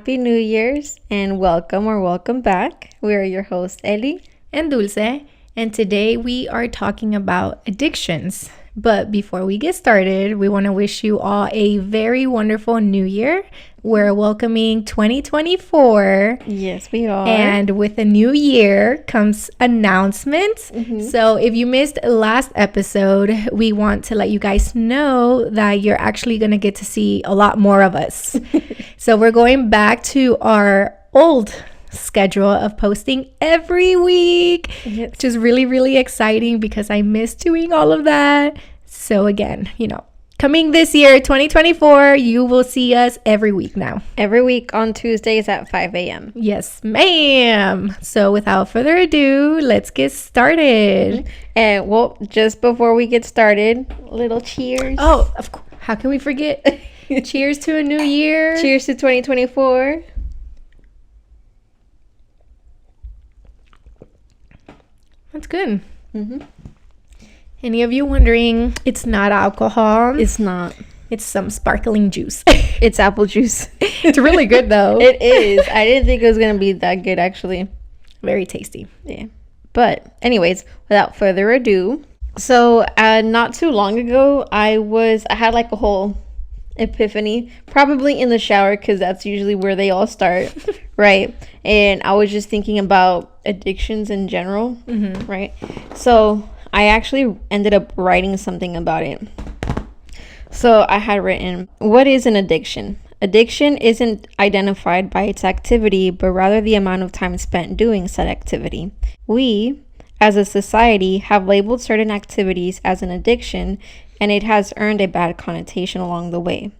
Happy New Year's and welcome back. We are your hosts, Eli and Dulce, and today we are talking about addictions. But before we get started, we want to wish you all a very wonderful new year. We're welcoming 2024. Yes, we are. And with a new year comes announcements. So if you missed last episode, we want to let you guys know that you're actually going to get to see a lot more of us. So we're going back to our old schedule of posting every week, which is really, really exciting because I miss doing all of that. So again, coming this year, 2024, you will see us every week now. Every week on Tuesdays at 5 a.m. Yes, ma'am. So without further ado, let's get started. And just before we get started, little cheers. Oh, of course. How can we forget? Cheers to a new year. Cheers to 2024. That's good. Any of you wondering, it's not alcohol. It's not. It's some sparkling juice. It's apple juice. It's really good, though. It is. I didn't think it was going to be that good, actually. Very tasty. Yeah. But anyways, without further ado. So not too long ago, I had like a whole epiphany, probably in the shower, because that's usually where they all start. Right. And I was just thinking about addictions in general. Right. So I actually ended up writing something about it. So I had written, what is an addiction? Addiction isn't identified by its activity, but rather the amount of time spent doing said activity. We, as a society, have labeled certain activities as an addiction, and it has earned a bad connotation along the way.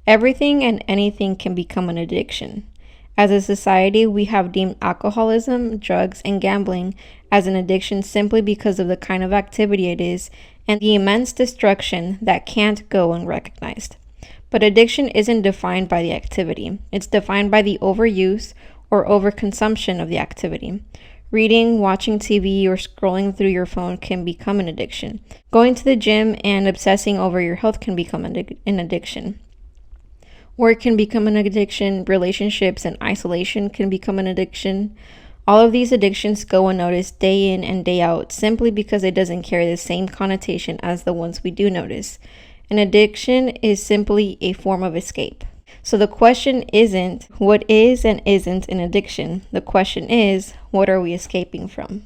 Everything and anything can become an addiction. As a society, we have deemed alcoholism, drugs, and gambling as an addiction simply because of the kind of activity it is and the immense destruction that can't go unrecognized. But addiction isn't defined by the activity. It's defined by the overuse or overconsumption of the activity. Reading, watching TV, or scrolling through your phone can become an addiction. Going to the gym and obsessing over your health can become an addiction. Work can become an addiction. Relationships and isolation can become an addiction. All of these addictions go unnoticed day in and day out simply because it doesn't carry the same connotation as the ones we do notice. An addiction is simply a form of escape. So the question isn't what is and isn't an addiction. The question is, what are we escaping from?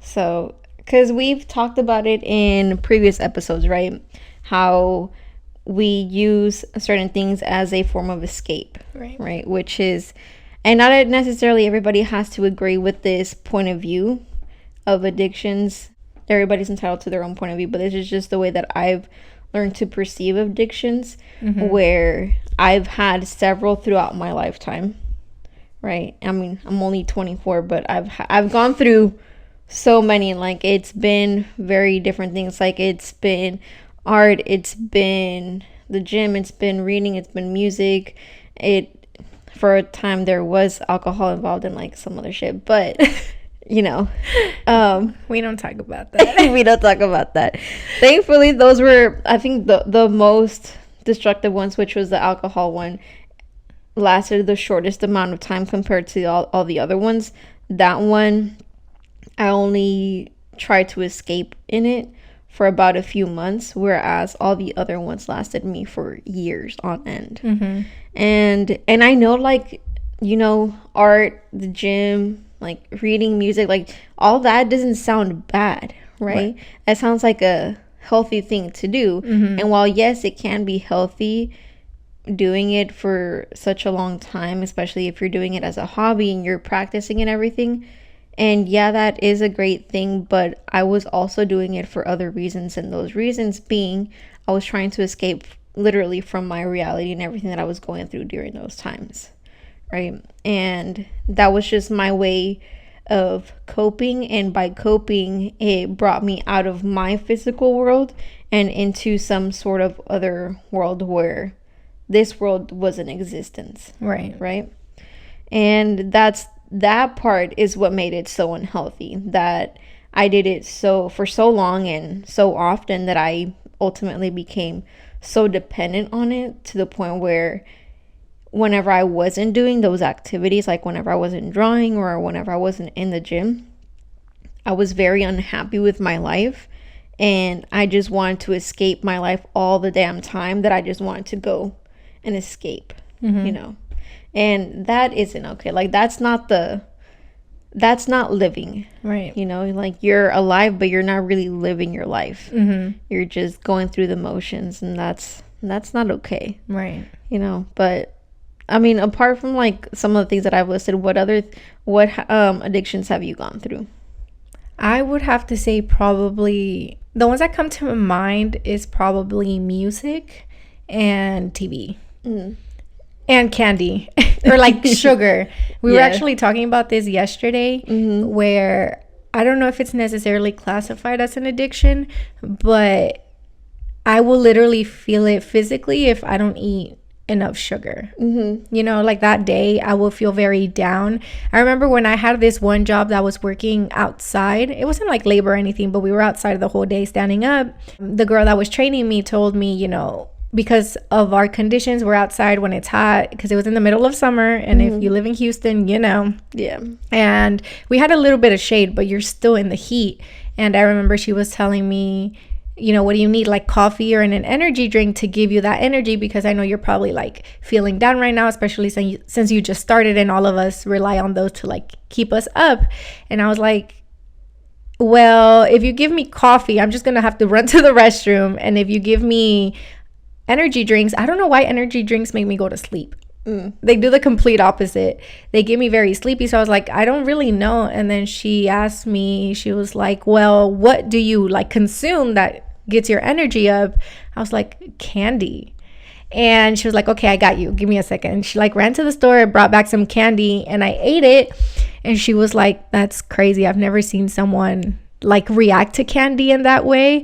So, because we've talked about it in previous episodes, right? How we use certain things as a form of escape, right? Which is, and not necessarily everybody has to agree with this point of view of addictions. Everybody's entitled to their own point of view, but this is just the way that I've learned to perceive addictions, where I've had several throughout my lifetime, right? I mean, I'm only 24, but I've gone through so many. Like, it's been very different things. Like, it's been art, it's been the gym, it's been reading, it's been music. For a time there was alcohol involved in like some other shit, but we don't talk about that. We don't talk about that. Thankfully, those were, I think, the most destructive ones, which was the alcohol one, lasted the shortest amount of time compared to all the other ones. That one, I only tried to escape in it for about a few months, whereas all the other ones lasted me for years on end. And I know, like, art, the gym, like reading, music, like all that doesn't sound bad, right? That sounds like a healthy thing to do. And while yes, it can be healthy doing it for such a long time, especially if you're doing it as a hobby and you're practicing and everything, and yeah, that is a great thing, but I was also doing it for other reasons, and those reasons being I was trying to escape literally from my reality and everything that I was going through during those times, right? And that was just my way of coping, and by coping, it brought me out of my physical world and into some sort of other world where this world was in existence, right? And that part is what made it so unhealthy, that I did it for so long and so often that I ultimately became so dependent on it, to the point where whenever I wasn't doing those activities, like whenever I wasn't drawing or whenever I wasn't in the gym, I was very unhappy with my life, and I just wanted to escape my life all the damn time, that I just wanted to go and escape, you know. And that isn't okay. Like, that's not living, right? You know, like, you're alive, but you're not really living your life. You're just going through the motions, and that's not okay, right? You know. But I mean, apart from like some of the things that I've listed, what addictions have you gone through? I would have to say probably the ones that come to my mind is probably music and TV. And candy or like sugar. We were actually talking about this yesterday, where I don't know if it's necessarily classified as an addiction, but I will literally feel it physically if I don't eat enough sugar. You know, like that day I will feel very down. I remember when I had this one job that was working outside. It wasn't like labor or anything, but we were outside the whole day standing up. The girl that was training me told me, you know, because of our conditions, we're outside when it's hot, because it was in the middle of summer, and if you live in Houston, you know. Yeah. And we had a little bit of shade, but you're still in the heat. And I remember she was telling me, you know, what do you need, like coffee or an energy drink to give you that energy, because I know you're probably like feeling down right now, especially since you just started, and all of us rely on those to like keep us up. And I was like, well, if you give me coffee, I'm just gonna have to run to the restroom. And if you give me energy drinks, I don't know why energy drinks make me go to sleep. They do the complete opposite. They get me very sleepy. So I was like, I don't really know. And then she asked me, she was like, well, what do you like consume that gets your energy up? I was like, candy. And she was like, okay, I got you, give me a second. And she like ran to the store, brought back some candy, and I ate it. And she was like, that's crazy, I've never seen someone like react to candy in that way.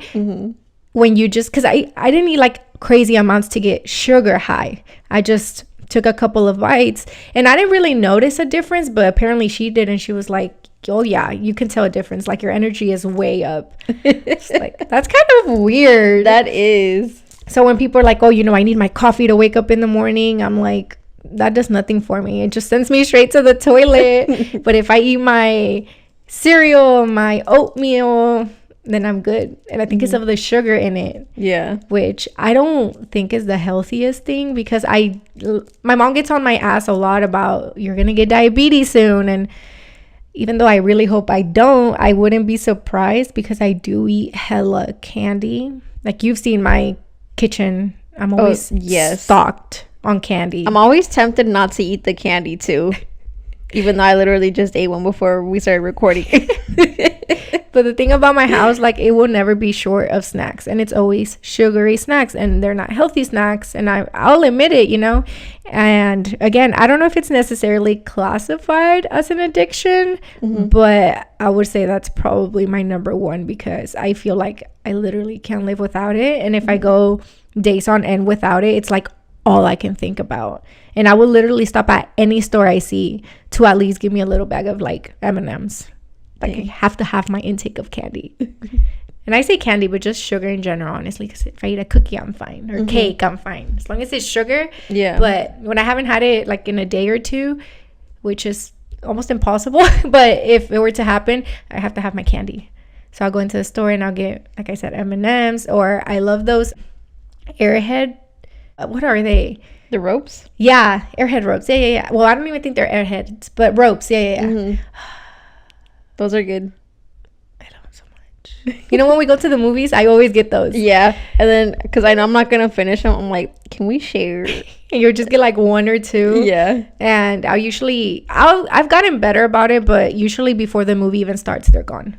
When you just, because I didn't eat like crazy amounts to get sugar high. I just took a couple of bites, and I didn't really notice a difference, but apparently she did. And she was like, oh yeah, you can tell a difference, like your energy is way up. It's like, that's kind of weird. That is. So when people are like, oh, you know, I need my coffee to wake up in the morning, I'm like, that does nothing for me. It just sends me straight to the toilet. But if I eat my cereal, my oatmeal, then I'm good. And I think it's of the sugar in it. Yeah. Which I don't think is the healthiest thing, because my mom gets on my ass a lot about, you're going to get diabetes soon. And even though I really hope I don't, I wouldn't be surprised, because I do eat hella candy. Like, you've seen my kitchen. I'm always stocked on candy. I'm always tempted not to eat the candy too. Even though I literally just ate one before we started recording. But the thing about my house, like, it will never be short of snacks, and it's always sugary snacks, and they're not healthy snacks, and I'll admit it, you know. And again, I don't know if it's necessarily classified as an addiction, but I would say that's probably my number one, because I feel like I literally can't live without it. And if I go days on end without it, it's like all I can think about. And I will literally stop at any store I see to at least give me a little bag of like M&Ms. Like, I have to have my intake of candy. And I say candy, but just sugar in general, honestly, because if I eat a cookie, I'm fine. Or cake, I'm fine. As long as it's sugar. Yeah. But when I haven't had it like in a day or two, which is almost impossible, but if it were to happen, I have to have my candy. So I'll go into the store and I'll get, like I said, M&Ms, or I love those Airhead. What are they? The ropes? Yeah, Airhead ropes. Yeah. Well, I don't even think they're Airheads, but ropes. Yeah. Those are good. I love them so much. You know, when we go to the movies, I always get those. Yeah. And then, because I know I'm not going to finish them, I'm like, can we share? And you'll just get like one or two. Yeah. And I've gotten better about it, but usually before the movie even starts, they're gone.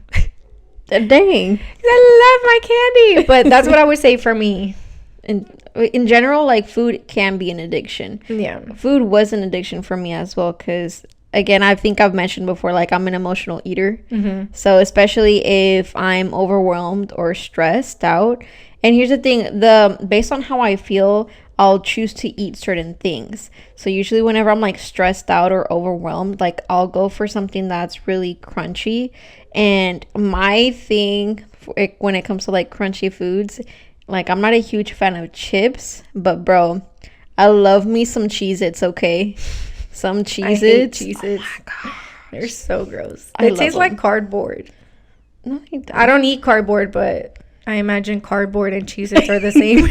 Dang. I love my candy. But that's what I would say for me. In general, like, food can be an addiction. Yeah. Food was an addiction for me as well, because again, I think I've mentioned before, like, I'm an emotional eater. So especially if I'm overwhelmed or stressed out. And here's the thing, based on how I feel, I'll choose to eat certain things. So usually whenever I'm like stressed out or overwhelmed, like, I'll go for something that's really crunchy. And my thing when it comes to like crunchy foods, like, I'm not a huge fan of chips, but bro, I love me some Cheez-Its, okay? Some Cheez-Its. I hate Cheez-Its. Oh my God. They're so gross. I It love tastes them. like cardboard. No, they don't. I don't eat cardboard, but I imagine cardboard and Cheez-Its are the same.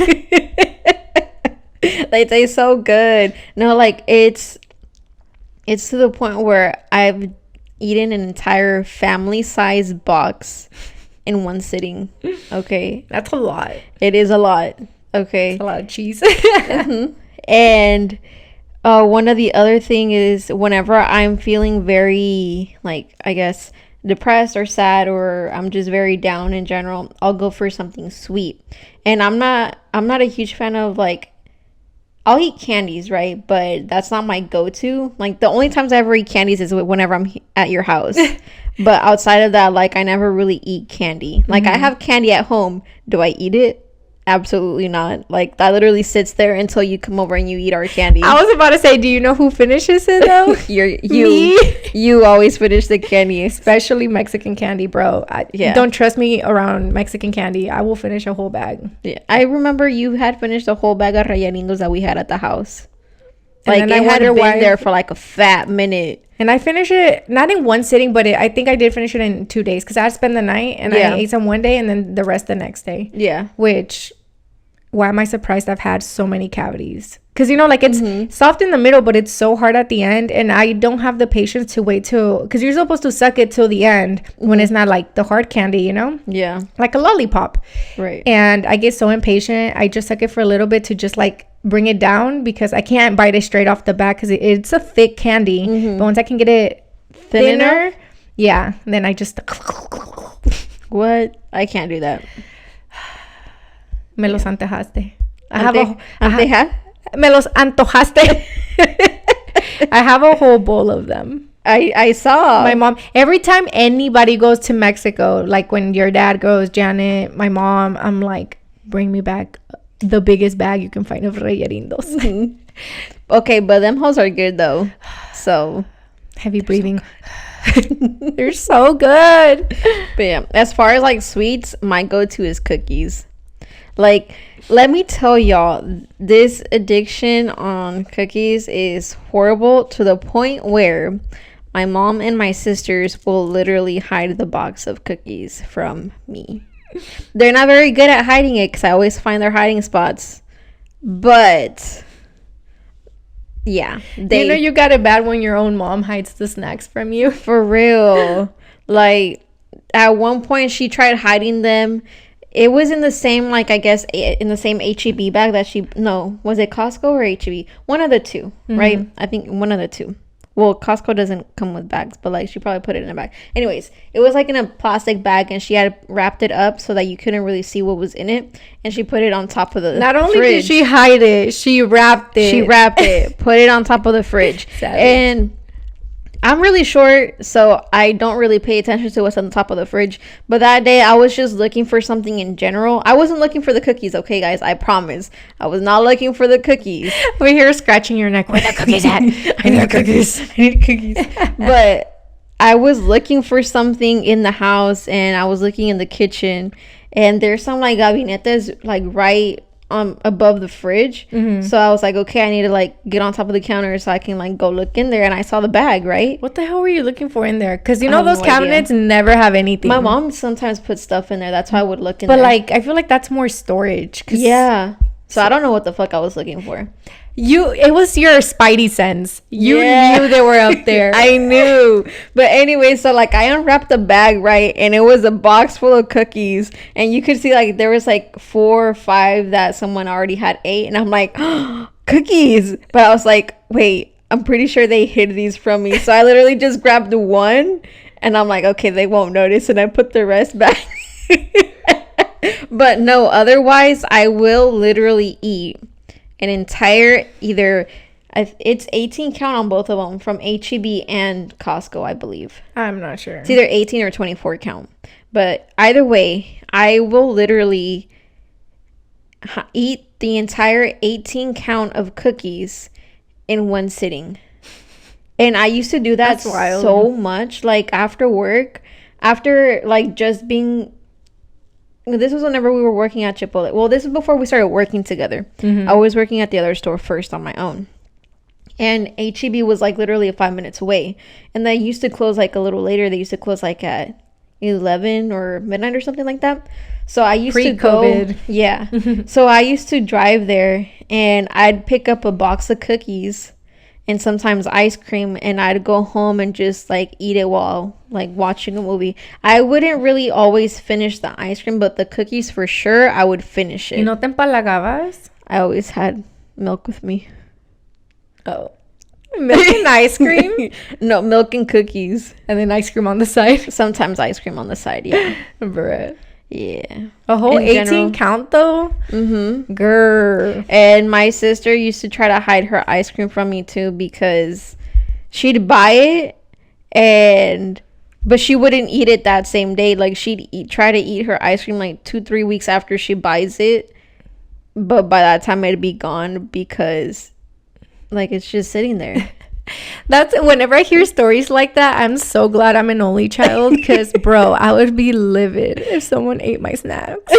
They taste so good. No, like it's to the point where I've eaten an entire family-size box in one sitting. Okay. That's a lot. It is a lot. Okay. A lot of cheese. And one of the other thing is whenever I'm feeling very, like, I guess depressed or sad, or I'm just very down in general, I'll go for something sweet. And I'm not a huge fan of, like, I'll eat candies, right? But that's not my go-to. Like, the only times I ever eat candies is whenever I'm at your house. But outside of that, like, I never really eat candy. Like, I have candy at home. Do I eat it? Absolutely not. Like, that literally sits there until you come over and you eat our candy. I was about to say, do you know who finishes it though? You always finish the candy. Especially Mexican candy, bro. Don't trust me around Mexican candy. I will finish a whole bag. Yeah, I remember you had finished a whole bag of rellenindos that we had at the house. Like, And it then I had wonder been why- there for like a fat minute. And I finished it not in one sitting, but I think I did finish it in 2 days because I spent the night and Yeah. I ate some one day and then the rest the next day. Yeah. Which, why am I surprised I've had so many cavities? Because, you know, like, it's soft in the middle, but it's so hard at the end. And I don't have the patience to wait till, because you're supposed to suck it till the end when it's not like the hard candy, you know? Yeah. Like a lollipop. Right. And I get so impatient. I just suck it for a little bit to just like bring it down because I can't bite it straight off the bat because it's a thick candy. But once I can get it thinner, yeah, then I just What? I can't do that. me los antojaste. Me los antojaste. I have a whole bowl of them. I saw My mom, every time anybody goes to Mexico, like when your dad goes, Janet, my mom, I'm like, bring me back the biggest bag you can find of rellenindos. Okay, but them hoes are good though. So Heavy breathing. They're so good. but yeah, as far as like sweets, my go-to is cookies. Like, let me tell y'all, this addiction on cookies is horrible to the point where my mom and my sisters will literally hide the box of cookies from me. They're not very good at hiding it because I always find their hiding spots. But yeah, You know you got it bad when your own mom hides the snacks from you. for real. Like, at one point she tried hiding them. It was in the same, like, I guess in the same HEB bag that was it Costco or HEB? One of the two, right? I think one of the two. Well, Costco doesn't come with bags, but like she probably put it in a bag. Anyways, it was like in a plastic bag and she had wrapped it up so that you couldn't really see what was in it. And she put it on top of the Not only fridge. did she hide it, she wrapped it. She wrapped it, put it on top of the fridge. Savage. And I'm really short, so I don't really pay attention to what's on the top of the fridge. But that day, I was just looking for something in general. I wasn't looking for the cookies, okay, guys? I promise. I was not looking for the cookies. We're here scratching your neck. Where the cookies at? I need cookies. I need cookies. But I was looking for something in the house, and I was looking in the kitchen. And there's some, like, gabinetes, like, right above the fridge. So I was like, okay, I need to like get on top of the counter so I can like go look in there. And I saw the bag, right? What the hell were you looking for in there? Because you I know have those no cabinets never have anything. My mom sometimes puts stuff in there. That's why I would look in But there. like, I feel like that's more storage. Yeah. So I don't know what the fuck I was looking for. It was your spidey sense. You knew they were up there. I knew. But anyway, so like I unwrapped the bag, right? And it was a box full of cookies. And you could see like there was like 4 or 5 that someone already had ate. And I'm like, cookies. But I was like, wait, I'm pretty sure they hid these from me. So I literally just grabbed one. And I'm like, okay, they won't notice. And I put the rest back. But no, otherwise I will literally eat an entire it's 18 count on both of them from HEB and Costco, I believe. I'm not sure. It's either 18 or 24 count. But either way, I will literally eat the entire 18 count of cookies in one sitting. And I used to do that so much, like after work, after like just being this was whenever we were working at Chipotle. Well, this is before we started working together. I was working at the other store first on my own. And H-E-B was like literally 5 minutes away. And they used to close like a little later. They used to close like at 11 or midnight or something like that. So I used to go. Yeah. So I used to drive there and I'd pick up a box of cookies and sometimes ice cream, and I'd go home and just like eat it while like watching a movie. I wouldn't really always finish the ice cream, but the cookies for sure I would finish it. ¿Y no te empalagabas? I always had milk with me. Oh. Milk and ice cream? No, milk and cookies. And then ice cream on the side? Sometimes ice cream on the side, yeah. Bruh. Yeah. A whole In 18 general. count though? Mm-hmm. Grr. And my sister used to try to hide her ice cream from me too, because she'd buy it but she wouldn't eat it that same day. Like she'd try to eat her ice cream like 2-3 weeks after she buys it, but by that time it'd be gone because like it's just sitting there. That's whenever I hear stories like that, I'm so glad I'm an only child, because bro, I would be livid if someone ate my snacks.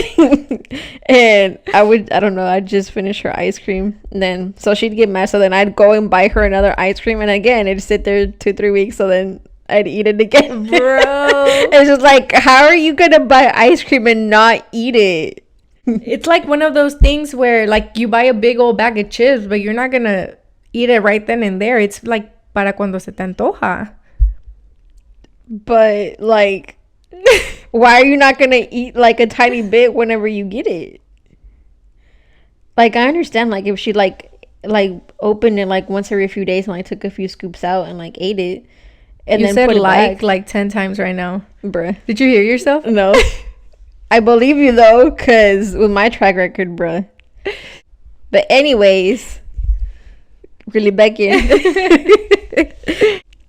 And I don't know, I'd just finish her ice cream, and then so she'd get mad, so then I'd go and buy her another ice cream, and again it'd sit there 2-3 weeks, so then I'd eat it again. Bro. It's just like, how are you gonna buy ice cream and not eat it? It's like one of those things where like you buy a big old bag of chips, but you're not gonna eat it right then and there. It's like para cuando se te antoja. But like, why are you not gonna eat like a tiny bit whenever you get it? Like, I understand like if she like opened it like once every few days and like took a few scoops out and like ate it, and you then said put it back. like 10 times right now. Bruh. Did you hear yourself? No. I believe you though, because with my track record, bruh. But anyways, really Becky.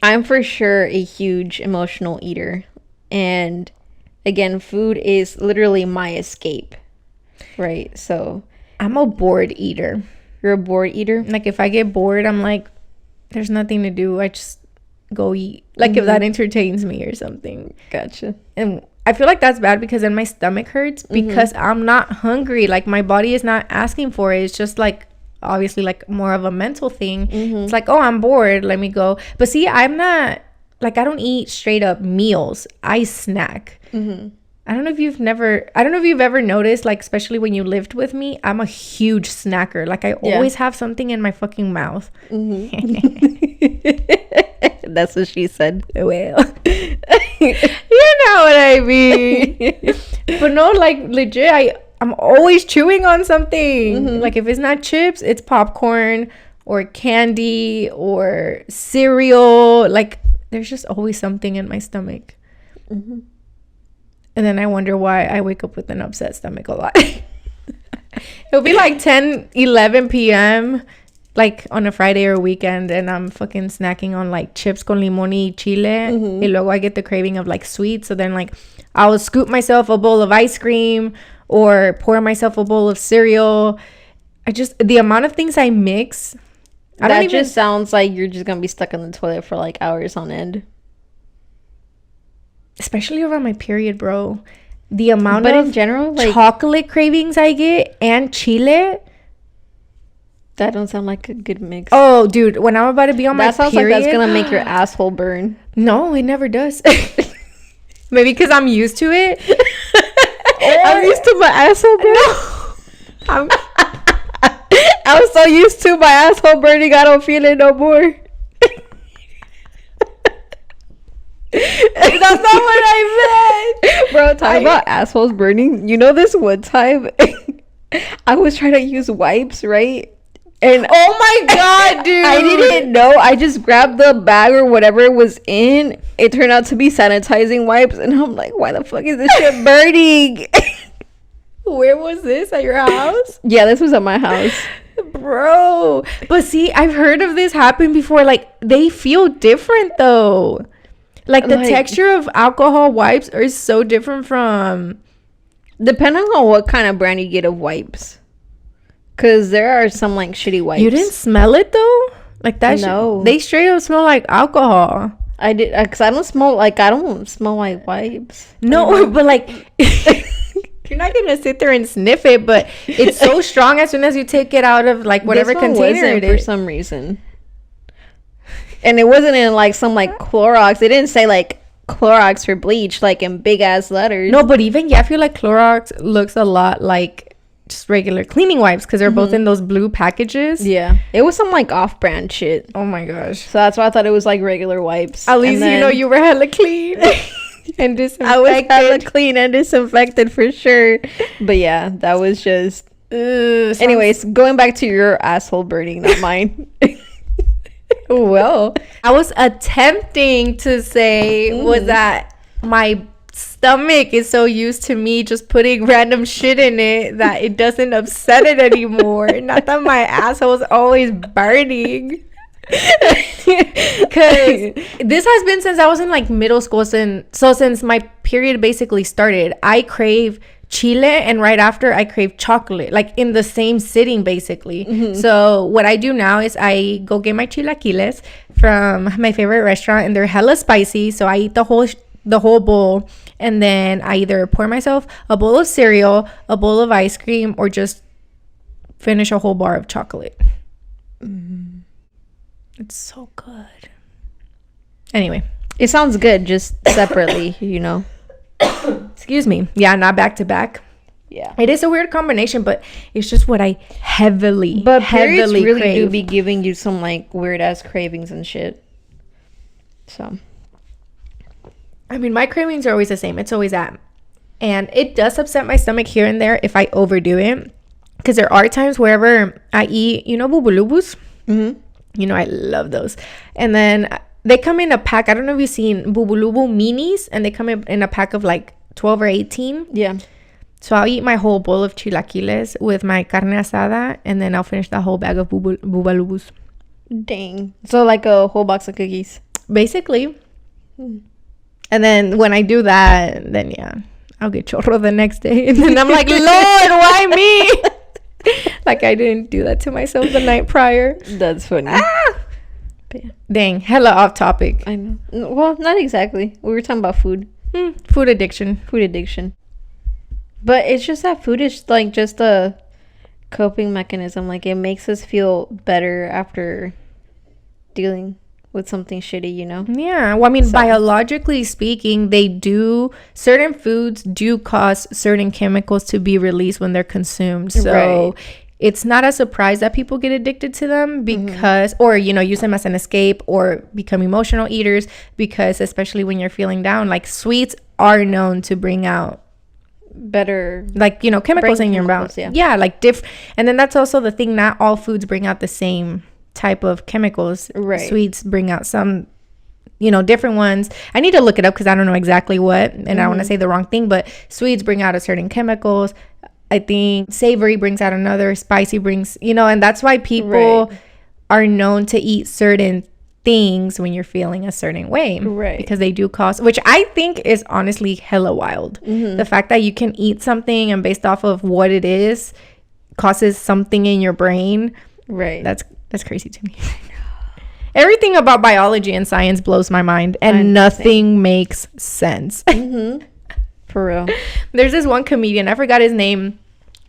I'm for sure a huge emotional eater. And again, food is literally my escape. Right? So I'm a bored eater. you're a bored eater? Like if I get bored, I'm like, there's nothing to do. I just go eat. Like if that entertains me or something. Gotcha. And I feel like that's bad because then my stomach hurts because I'm not hungry. Like my body is not asking for it. It's just like obviously like more of a mental thing. It's like, oh, I'm bored, let me go. But see, I'm not like, I don't eat straight up meals. I snack. I don't know if you've ever noticed, like especially when you lived with me, I'm a huge snacker. Like I always have something in my fucking mouth. That's what she said. Well, you know what I mean. But no, like legit, I'm always chewing on something. Like if it's not chips, it's popcorn or candy or cereal. Like there's just always something in my stomach. And then I wonder why I wake up with an upset stomach a lot. It'll be like 10-11 p.m. like on a Friday or weekend, and I'm fucking snacking on like chips con limón y chile. Y luego I get the craving of like sweet. So then like I'll scoop myself a bowl of ice cream or pour myself a bowl of cereal. The amount of things I mix. That just sounds like you're just gonna be stuck in the toilet for like hours on end. Especially around my period, bro. The amount but of in general, like, chocolate cravings I get and chile. That don't sound like a good mix. Oh, dude, when I'm about to be on my period. That sounds like that's gonna make your asshole burn. No, it never does. Maybe because I'm used to it. I'm used to my asshole burn. No. I'm so used to my asshole burning, I don't feel it no more. That's not what I meant. Bro, talking about assholes burning. You know this one time I was trying to use wipes, right? And oh my god, dude, I didn't know. I just grabbed the bag or whatever it was in. It turned out to be sanitizing wipes, and I'm like, why the fuck is this shit burning? Where was this? At your house? Yeah, this was at my house. Bro. But see, I've heard of this happen before. Like, they feel different though. Like the texture of alcohol wipes are so different from, depending on what kind of brand you get of wipes. Because there are some like shitty wipes. You didn't smell it though? Like that? No. They straight up smell like alcohol. I did, because I don't smell like wipes. No, but like You're not gonna sit there and sniff it, but it's so strong as soon as you take it out of like whatever container it is. For some reason. And it wasn't in like some like Clorox. They didn't say like Clorox for bleach like in big ass letters. No, but even I feel like Clorox looks a lot like just regular cleaning wipes because they're both in those blue packages. Yeah, it was some like off-brand shit. Oh my gosh. So that's why I thought it was like regular wipes. At least you know you were hella clean and disinfected. I was hella clean and disinfected for sure. But yeah, that was just. Anyways, going back to your asshole burning, not mine. Well, I was attempting to say was that my stomach is so used to me just putting random shit in it that it doesn't upset it anymore. Not that my asshole is always burning. Because this has been since I was in like middle school. Since my period basically started, I crave chile, and right after I crave chocolate, like in the same sitting basically. So what I do now is I go get my chilaquiles from my favorite restaurant, and they're hella spicy, so I eat the whole bowl, and then I either pour myself a bowl of cereal, a bowl of ice cream, or just finish a whole bar of chocolate. It's so good. Anyway, it sounds good just separately, you know. Excuse me. Yeah, not back to back. Yeah, it is a weird combination, but it's just what I heavily really crave. do be giving you some like weird ass cravings and shit. So I mean, my cravings are always the same. It's always that, and it does upset my stomach here and there if I overdo it, because there are times wherever I eat, you know, bubulubus. You know, I love those, and then they come in a pack. I don't know if you've seen bubulubu minis, and they come in a pack of like 12 or 18. Yeah. So I'll eat my whole bowl of chilaquiles with my carne asada, and then I'll finish the whole bag of bubalubus. Dang. So like a whole box of cookies. Basically. And then when I do that, then yeah, I'll get chorro the next day. And then I'm like, Lord, why me? Like I didn't do that to myself the night prior. That's funny. But yeah. Dang, hella off topic. I know. Well, not exactly. We were talking about food. Food addiction. Food addiction. But it's just that food is like just a coping mechanism. Like it makes us feel better after dealing with something shitty, you know? Yeah. Well, I mean, biologically speaking, certain foods do cause certain chemicals to be released when they're consumed. So it's not a surprise that people get addicted to them because, or, you know, use them as an escape or become emotional eaters, because especially when you're feeling down, like sweets are known to bring out better, like, you know, chemicals in your mouth. Yeah, like and then that's also the thing, not all foods bring out the same type of chemicals. Sweets bring out some, you know, different ones. I need to look it up because I don't know exactly what, and I don't want to say the wrong thing, but sweets bring out a certain chemicals. I think savory brings out another, spicy brings, you know, and that's why people are known to eat certain things when you're feeling a certain way, because they do cause, which I think is honestly hella wild. The fact that you can eat something and based off of what it is causes something in your brain, that's crazy to me. Everything about biology and science blows my mind, and nothing makes sense. For real. There's this one comedian, I forgot his name.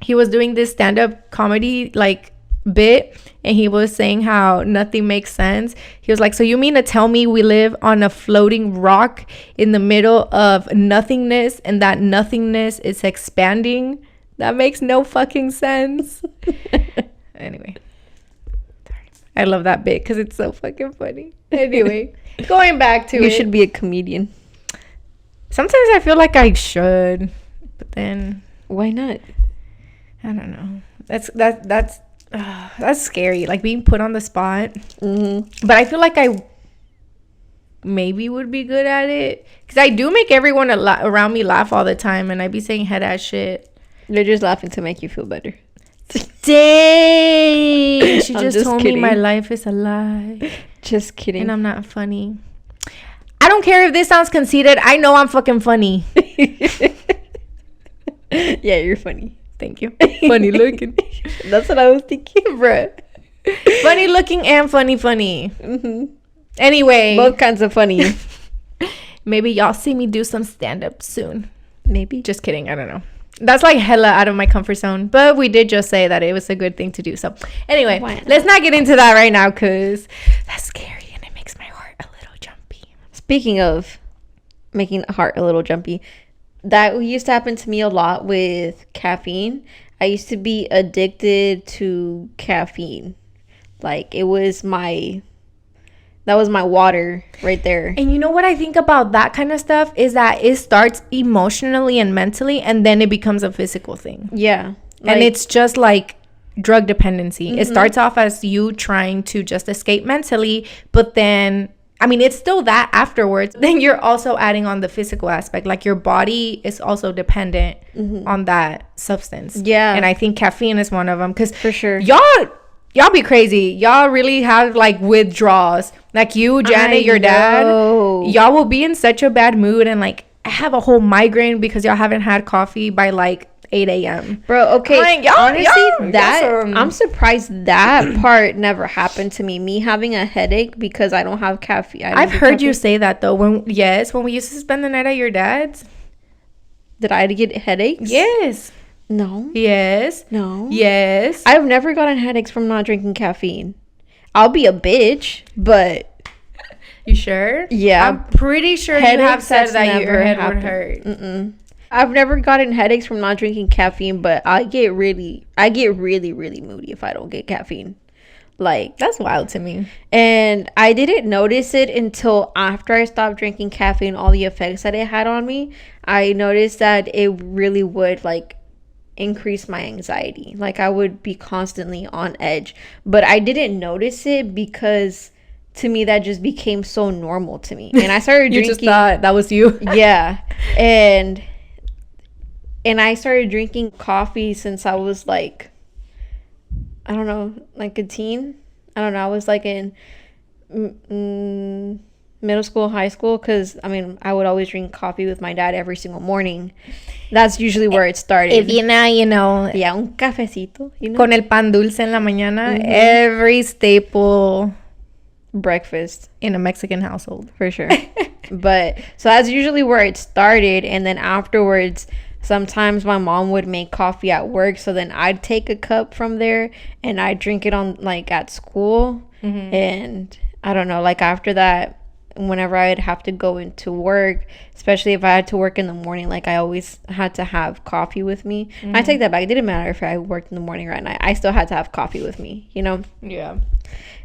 He was doing this stand-up comedy like bit, and he was saying how nothing makes sense. He was like, so you mean to tell me we live on a floating rock in the middle of nothingness, and that nothingness is expanding? That makes no fucking sense. Anyway, sorry. I love that bit because it's so fucking funny. Anyway, going back to you should be a comedian. Sometimes I feel like I should, but then why not? I don't know. That's scary, like being put on the spot. But I feel like I maybe would be good at it, because I do make everyone around me laugh all the time, and I be saying head ass shit. They're just laughing to make you feel better. Dang, she just told me my life is a lie. Just kidding. And I'm not funny. I don't care if this sounds conceited. I know I'm fucking funny. Yeah, you're funny. Thank you. Funny looking. That's what I was thinking, bruh. Funny looking and funny. Anyway. Both kinds of funny. Maybe y'all see me do some stand-up soon. Maybe. Just kidding. I don't know. That's like hella out of my comfort zone. But we did just say that it was a good thing to do. So anyway, let's not get into that right now because that's scary and it makes my heart a little jumpy. Speaking of making a heart a little jumpy, that used to happen to me a lot with caffeine. I used to be addicted to caffeine. Like that was my water right there. And you know what I think about that kind of stuff is that it starts emotionally and mentally, and then it becomes a physical thing. Yeah. And it's just like drug dependency. It starts off as you trying to just escape mentally, but then, I mean, it's still that afterwards. Then you're also adding on the physical aspect. Like your body is also dependent on that substance. Yeah. And I think caffeine is one of them. Because for sure. Y'all be crazy. Y'all really have like withdrawals. Like you, Janet, your dad. Y'all will be in such a bad mood and like have a whole migraine because y'all haven't had coffee by like 8 a.m. Bro, okay. Like, honestly, I'm surprised that part never happened to me. Me having a headache because I don't have caffeine. I've heard you say that though. When we used to spend the night at your dad's. Did I get headaches? Yes. No. Yes. No. Yes. I've never gotten headaches from not drinking caffeine. I'll be a bitch, but you sure? Yeah. I'm pretty sure you have said that your head would hurt. I've never gotten headaches from not drinking caffeine, but I get really, really moody if I don't get caffeine. Like, that's wild to me. And I didn't notice it until after I stopped drinking caffeine, all the effects that it had on me. I noticed that it really would like increase my anxiety. Like I would be constantly on edge, but I didn't notice it because to me that just became so normal to me. And I started you drinking. Just thought that was you. Yeah. And I started drinking coffee since I was like, I don't know, like a teen. I don't know. I was like in middle school, high school, because I mean, I would always drink coffee with my dad every single morning. That's usually where it started. If you know, yeah, un cafecito, you know, con el pan dulce en la mañana, every staple breakfast in a Mexican household for sure. But so that's usually where it started, and then afterwards, sometimes my mom would make coffee at work, so then I'd take a cup from there and I'd drink it on like at school. And I don't know, like after that, whenever I'd have to go into work, especially if I had to work in the morning, like I always had to have coffee with me. I take that back. It didn't matter if I worked in the morning or at night. I still had to have coffee with me, you know? Yeah.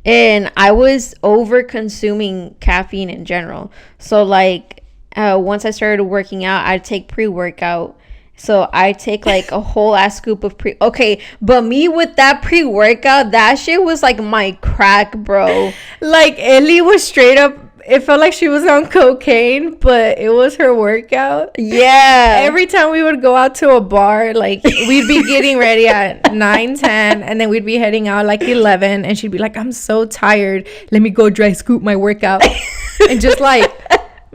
And I was over consuming caffeine in general. So like once I started working out, I'd take pre-workout. So I take like a whole ass scoop of okay, but me with that pre-workout, that shit was like my crack, bro. Like Ellie was straight up, it felt like she was on cocaine, but it was her workout. Yeah. Every time we would go out to a bar, like we'd be getting ready at 9:10, and then we'd be heading out like 11, and she'd be like, I'm so tired, let me go dry scoop my workout. And just like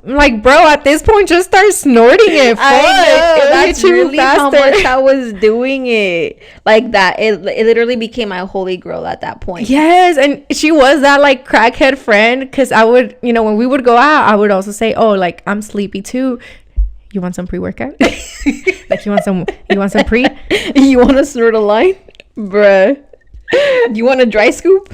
bro, at this point just start snorting it. I know, that's really how much I was doing it like that. It literally became my holy grail at that point. Yes. And she was that like crackhead friend, because I would, you know, when we would go out, I would also say, oh, like I'm sleepy too, you want some pre-workout? Like you want some pre? You want to snort a line, bruh? You want a dry scoop?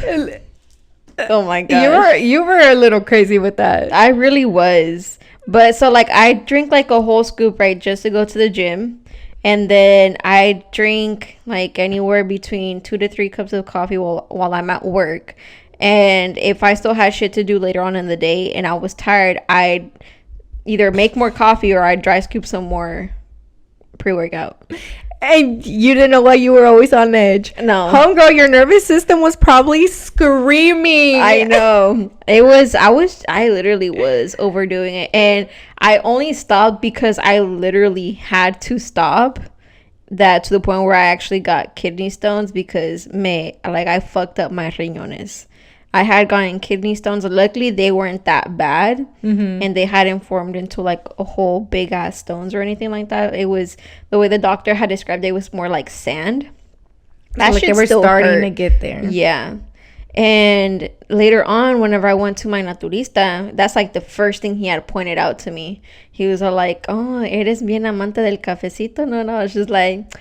Oh my god, you were a little crazy with that. I really was. But so like I drink like a whole scoop, right, just to go to the gym, and then I drink like anywhere between 2 to 3 cups of coffee while I'm at work. And if I still had shit to do later on in the day and I was tired, I'd either make more coffee or I'd dry scoop some more pre-workout. And you didn't know why you were always on edge. No. Homegirl, your nervous system was probably screaming. I know. I literally was overdoing it. And I only stopped because I literally had to stop. That to the point where I actually got kidney stones because I fucked up my riñones. I had gotten kidney stones. Luckily, they weren't that bad, and they hadn't formed into like a whole big ass stones or anything like that. It was the way the doctor had described it was more like sand. That like they were starting to get there. Yeah, And later on, whenever I went to my naturista, that's like the first thing he had pointed out to me. He was all like, "Oh, eres bien amante del cafecito?" No, I was just like,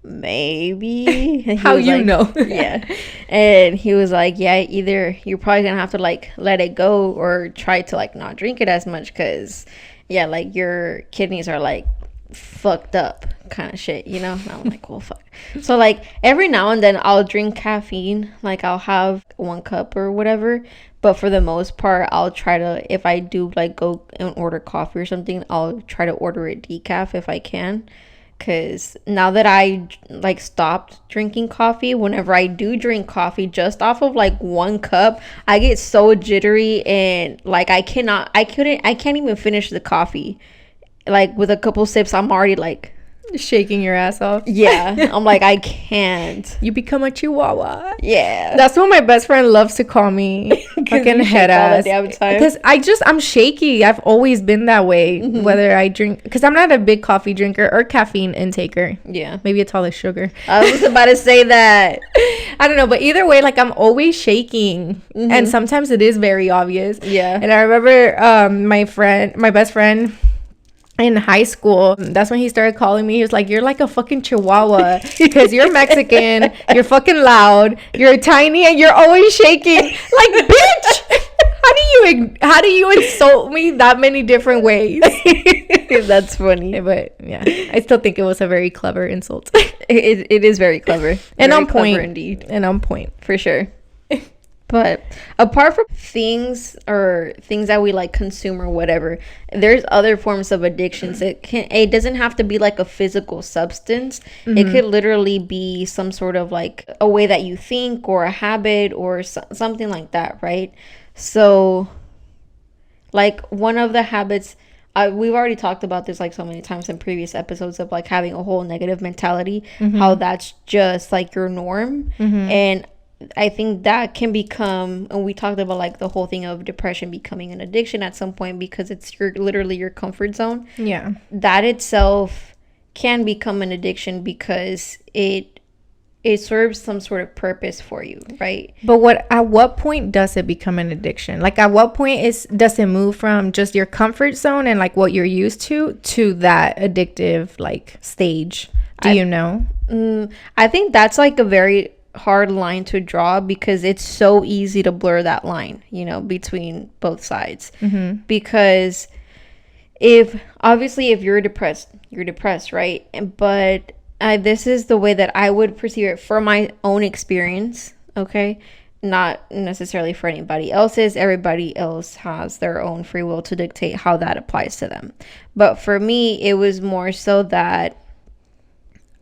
maybe. And How you like, know? Yeah. And he was like, yeah, either you're probably gonna have to like let it go or try to like not drink it as much, because yeah, like your kidneys are like fucked up kind of shit, you know. And I'm like, well, fuck. So like every now and then I'll drink caffeine, like I'll have 1 cup or whatever, but for the most part I'll try to, if I do like go and order coffee or something, I'll try to order it decaf if I can. Because now that I like stopped drinking coffee, whenever I do drink coffee just off of like 1 cup, I get so jittery and like I can't even finish the coffee. Like with a couple sips, I'm already like shaking your ass off. Yeah. I'm like, I can't. You become a chihuahua. Yeah. That's what my best friend loves to call me. Fucking head ass. Because I'm shaky. I've always been that way. Mm-hmm. Whether I drink, because I'm not a big coffee drinker or caffeine intaker. Yeah. Maybe it's all the sugar. I was about to say that. I don't know. But either way, like I'm always shaking. Mm-hmm. And sometimes it is very obvious. Yeah. And I remember my best friend in high school, that's when he started calling me. He was like, "You're like a fucking chihuahua because you're Mexican, you're fucking loud, you're tiny, and you're always shaking." Like, bitch, how do you insult me that many different ways? That's funny. But yeah, I still think it was a very clever insult. It is very clever. And very on point. Clever indeed. And on point. For sure. But apart from things that we like consume or whatever, there's other forms of addictions. It doesn't have to be like a physical substance. Mm-hmm. It could literally be some sort of like a way that you think or a habit or something like that, right? So like one of the habits, we've already talked about this like so many times in previous episodes of like having a whole negative mentality, mm-hmm. how that's just like your norm. Mm-hmm. And I think that can become, and we talked about like the whole thing of depression becoming an addiction at some point because it's literally your comfort zone. Yeah. That itself can become an addiction because it serves some sort of purpose for you, right? But at what point does it become an addiction? Like at what point does it move from just your comfort zone and like what you're used to that addictive like stage? You know? I think that's like a very hard line to draw because it's so easy to blur that line, you know, between both sides. Mm-hmm. Because if you're depressed, right? But this is the way that I would perceive it for my own experience, okay? Not necessarily for anybody else's. Everybody else has their own free will to dictate how that applies to them. But for me, it was more so that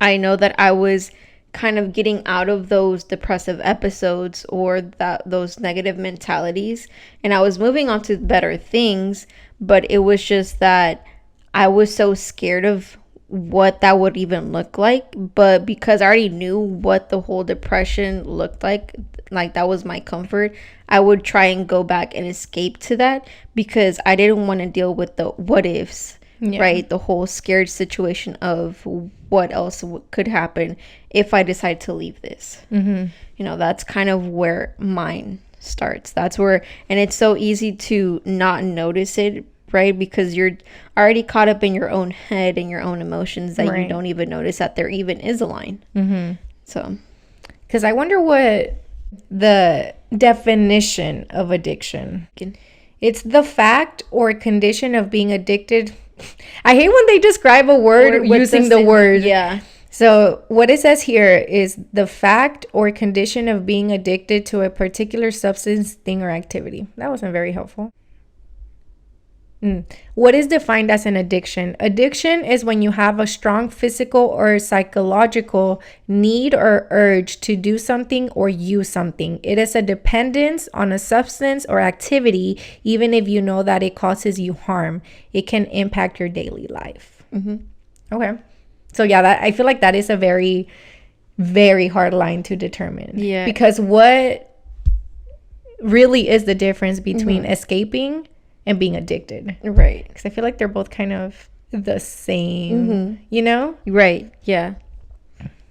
I know that I was kind of getting out of those depressive episodes or those negative mentalities, and I was moving on to better things, but it was just that I was so scared of what that would even look like. But because I already knew what the whole depression looked like that was my comfort, I would try and go back and escape to that because I didn't want to deal with the what ifs. Yeah. Right, the whole scared situation of what else could happen if I decide to leave this. Mm-hmm. You know, that's kind of where mine starts. That's where, and it's so easy to not notice it, right? Because you're already caught up in your own head and your own emotions that you don't even notice that there even is a line. Mm-hmm. So, because I wonder what the definition of addiction. It's the fact or condition of being addicted. I hate when they describe a word using the word. Yeah. So what it says here is the fact or condition of being addicted to a particular substance, thing, or activity. That wasn't very helpful. What is defined as an addiction? Addiction is when you have a strong physical or psychological need or urge to do something or use something. It is a dependence on a substance or activity, even if you know that it causes you harm. It can impact your daily life. Mm-hmm. Okay. So yeah, I feel like that is a very, very hard line to determine. Yeah. Because what really is the difference between escaping and being addicted? Right. Because I feel like they're both kind of the same, you know? Right. Yeah.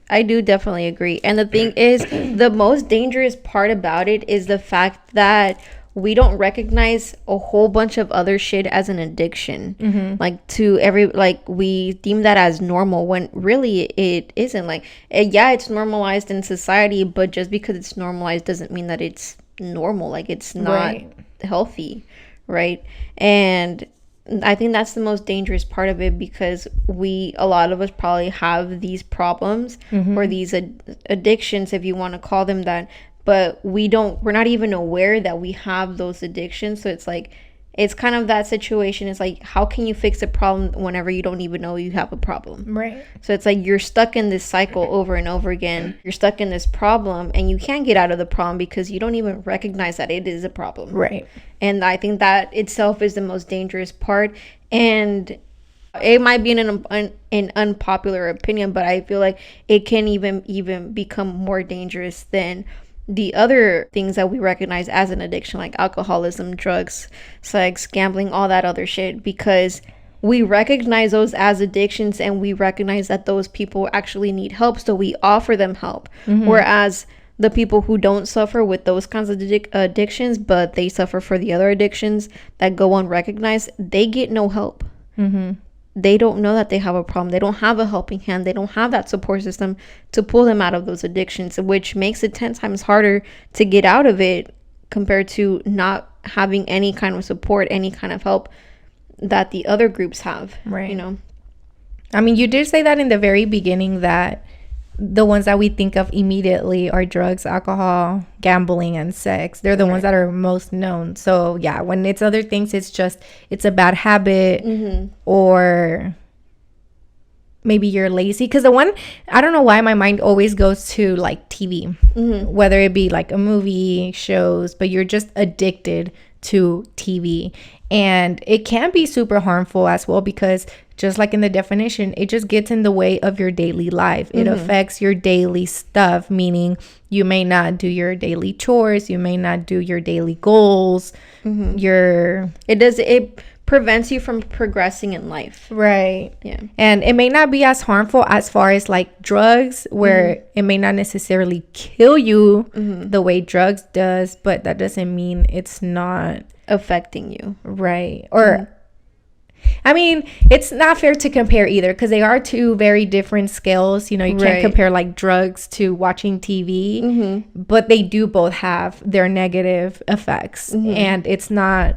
I do definitely agree. And the thing is, the most dangerous part about it is the fact that we don't recognize a whole bunch of other shit as an addiction. Like we deem that as normal when really it isn't. Like, yeah, it's normalized in society, but just because it's normalized doesn't mean that it's normal. Like, it's not healthy, right? And I think that's the most dangerous part of it, because a lot of us probably have these problems or these addictions, if you want to call them that, but we're not even aware that we have those addictions. So it's like, it's kind of that situation. It's like, how can you fix a problem whenever you don't even know you have a problem? Right. So it's like you're stuck in this cycle over and over again. You're stuck in this problem and you can't get out of the problem because you don't even recognize that it is a problem. Right. And I think that itself is the most dangerous part. And it might be an unpopular opinion, but I feel like it can even become more dangerous than the other things that we recognize as an addiction, like alcoholism, drugs, sex, gambling, all that other shit, because we recognize those as addictions and we recognize that those people actually need help, so we offer them help. Whereas the people who don't suffer with those kinds of addictions, but they suffer for the other addictions that go unrecognized, they get no help. They don't know that they have a problem. They don't have a helping hand. They don't have that support system to pull them out of those addictions, which makes it 10 times harder to get out of it compared to not having any kind of support, any kind of help that the other groups have. Right. You know? I mean, you did say that in the very beginning, that the ones that we think of immediately are drugs, alcohol, gambling, and sex. They're the ones that are most known. So yeah, when it's other things, it's a bad habit, or maybe you're lazy. Because I don't know why my mind always goes to like TV, whether it be like a movie, shows, but you're just addicted to TV. And it can be super harmful as well, because just like in the definition, it just gets in the way of your daily life. It affects your daily stuff, meaning you may not do your daily chores, you may not do your daily goals. It prevents you from progressing in life. Right. Yeah. And it may not be as harmful as far as like drugs, where it may not necessarily kill you the way drugs does, but that doesn't mean it's not affecting you. Right. Or I mean, it's not fair to compare either, because they are two very different scales. You know, you can't compare like drugs to watching TV, but they do both have their negative effects, and it's not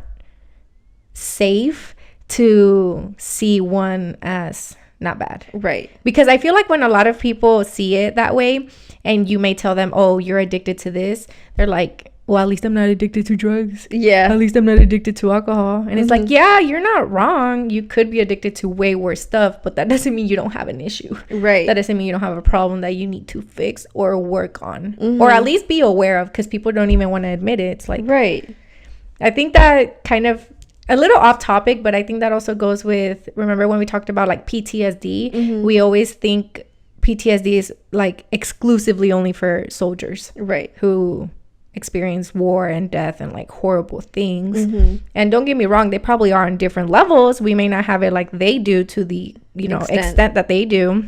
safe to see one as not bad. Right. Because I feel like when a lot of people see it that way, and you may tell them, oh, you're addicted to this, they're like, well, at least I'm not addicted to drugs. Yeah. At least I'm not addicted to alcohol. And it's like, yeah, you're not wrong. You could be addicted to way worse stuff, but that doesn't mean you don't have an issue. Right. That doesn't mean you don't have a problem that you need to fix or work on, or at least be aware of, because people don't even want to admit it. It's like, right. I think that kind of a little off topic, but I think that also goes with, remember when we talked about like PTSD, we always think PTSD is like exclusively only for soldiers. Right. Who experience war and death and like horrible things. And don't get me wrong, they probably are on different levels. We may not have it like they do to the extent that they do.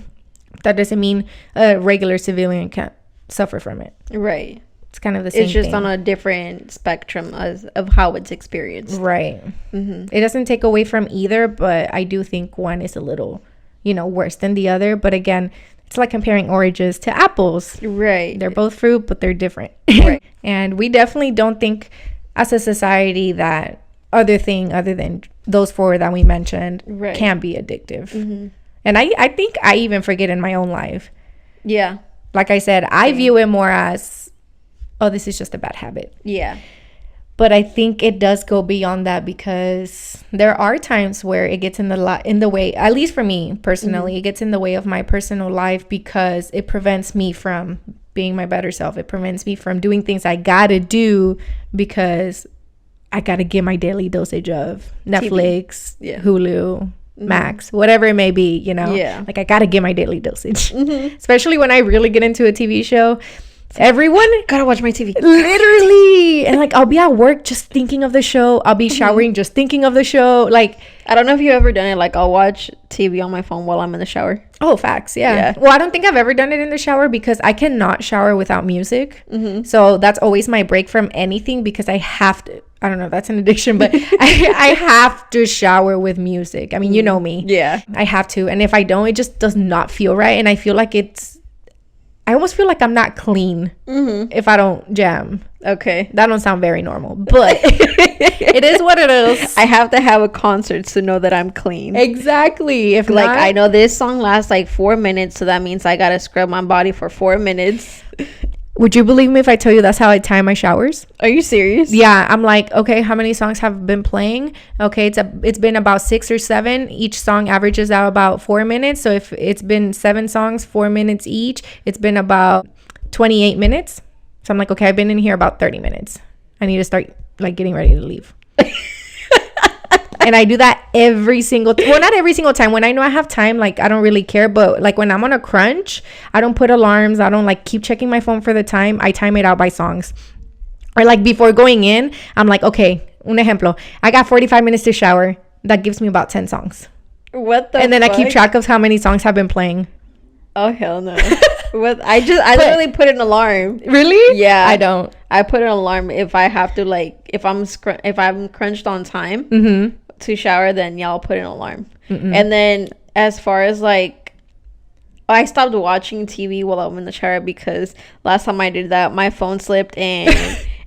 That doesn't mean a regular civilian can't suffer from it. Right. It's kind of the same. It's just on a different spectrum of how it's experienced. Right. It doesn't take away from either, but I do think one is a little worse than the other. But again, it's like comparing oranges to apples. Right. They're both fruit, but they're different. Right. And we definitely don't think as a society that other than those four that we mentioned can be addictive. And I think I even forget in my own life. Yeah. Like I said, I view it more as, oh, this is just a bad habit. Yeah. But I think it does go beyond that, because there are times where it gets in the way, at least for me personally, it gets in the way of my personal life, because it prevents me from being my better self. It prevents me from doing things I gotta do, because I gotta get my daily dosage of Netflix, Hulu, Max, whatever it may be, like I gotta get my daily dosage. Especially when I really get into a TV show. Everyone gotta watch my TV, literally. And like I'll be at work just thinking of the show, I'll be showering just thinking of the show. Like, I don't know if you've ever done it, like I'll watch TV on my phone while I'm in the shower. Oh, facts. Yeah. Well, I don't think I've ever done it in the shower because I cannot shower without music. So that's always my break from anything because I have to. I don't know if that's an addiction, but I have to shower with music. I mean, you know me. Yeah. I have to. And if I don't, it just does not feel right. And I feel like I almost feel like I'm not clean if I don't jam. Okay. That don't sound very normal, but it is what it is. I have to have a concert to know that I'm clean. Exactly. If Like, not, I know this song lasts like 4 minutes, so that means I gotta scrub my body for 4 minutes. would you believe me if I tell you that's how I time my showers? Are you serious? Yeah, I'm like, okay, how many songs have been playing? Okay, it's been about 6 or 7. Each song averages out about 4 minutes. So if it's been 7 songs, 4 minutes each, it's been about 28 minutes. So I'm like, okay, I've been in here about 30 minutes. I need to start like getting ready to leave. And I do that every single well, not every single time. When I know I have time, like I don't really care. But like when I'm on a crunch, I don't put alarms. I don't like keep checking my phone for the time. I time it out by songs. Or like before going in, I'm like, okay, un ejemplo. I got 45 minutes to shower. That gives me about 10 songs. What the And then fuck? I keep track of how many songs have been playing. Oh, hell no. I literally put an alarm. Really? Yeah. I don't. I put an alarm if I have to, like, if I'm crunched on time to shower, then y'all put an alarm. And then as far as like, I stopped watching TV while I'm in the shower because last time I did that, my phone slipped and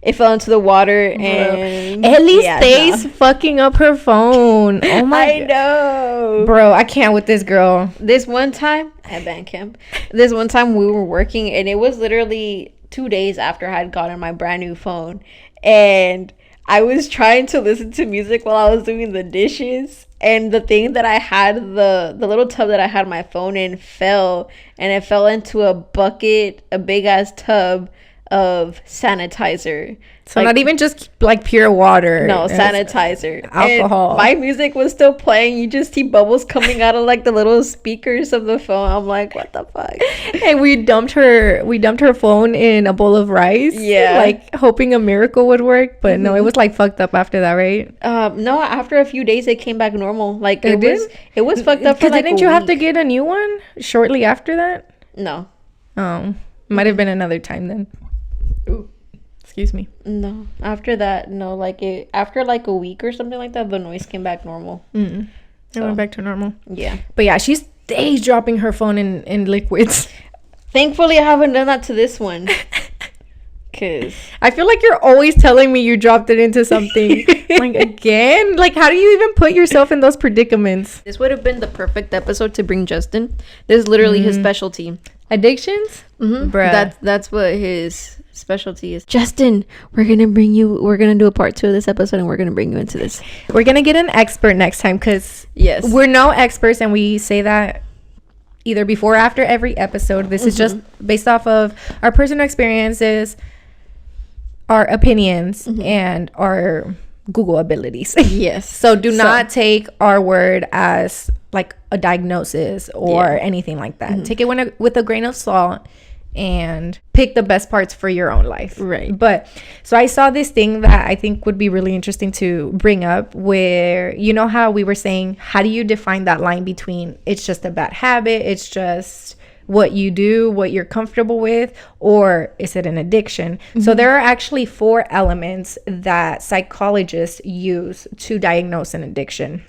it fell into the water. And Ellie stays fucking up her phone. Oh my I know. Bro, I can't with this girl. This one time at band camp, this one time we were working and it was literally 2 days after I had gotten my brand new phone, and I was trying to listen to music while I was doing the dishes, and the thing that I had, the little tub that I had my phone in fell, and it fell into a bucket, a big ass tub of sanitizer. So like, not even just like pure water. No, sanitizer. Alcohol. And my music was still playing. You just see bubbles coming out of like the little speakers of the phone. I'm like, what the fuck? And we dumped her phone in a bowl of rice. Yeah. Like hoping a miracle would work. But no, it was like fucked up after that, right? No, after a few days it came back normal. Like it was fucked up for like didn't you have to get a new one shortly after that? No. Oh. Might have been another time then. Ooh. Excuse me. No, after that, no. Like after like a week or something like that, the noise came back normal. It went back to normal. Yeah, but yeah, she stays dropping her phone in liquids. Thankfully, I haven't done that to this one. Cause I feel like you're always telling me you dropped it into something. Like again, like how do you even put yourself in those predicaments? This would have been the perfect episode to bring Justin. This is literally his specialty. Addictions. Bruh. That's what his specialty is. Justin, we're gonna do a part 2 of this episode, and we're gonna bring you into this. We're gonna get an expert next time, because yes, we're no experts, and we say that either before or after every episode. This is just based off of our personal experiences, our opinions, and our Google abilities. Yes. So do not take our word as like a diagnosis or anything like that. Take it with a grain of salt and pick the best parts for your own life. Right. But so I saw this thing that I think would be really interesting to bring up, where, you know how we were saying, how do you define that line between it's just a bad habit, it's just what you do, what you're comfortable with, or is it an addiction? So there are actually 4 elements that psychologists use to diagnose an addiction.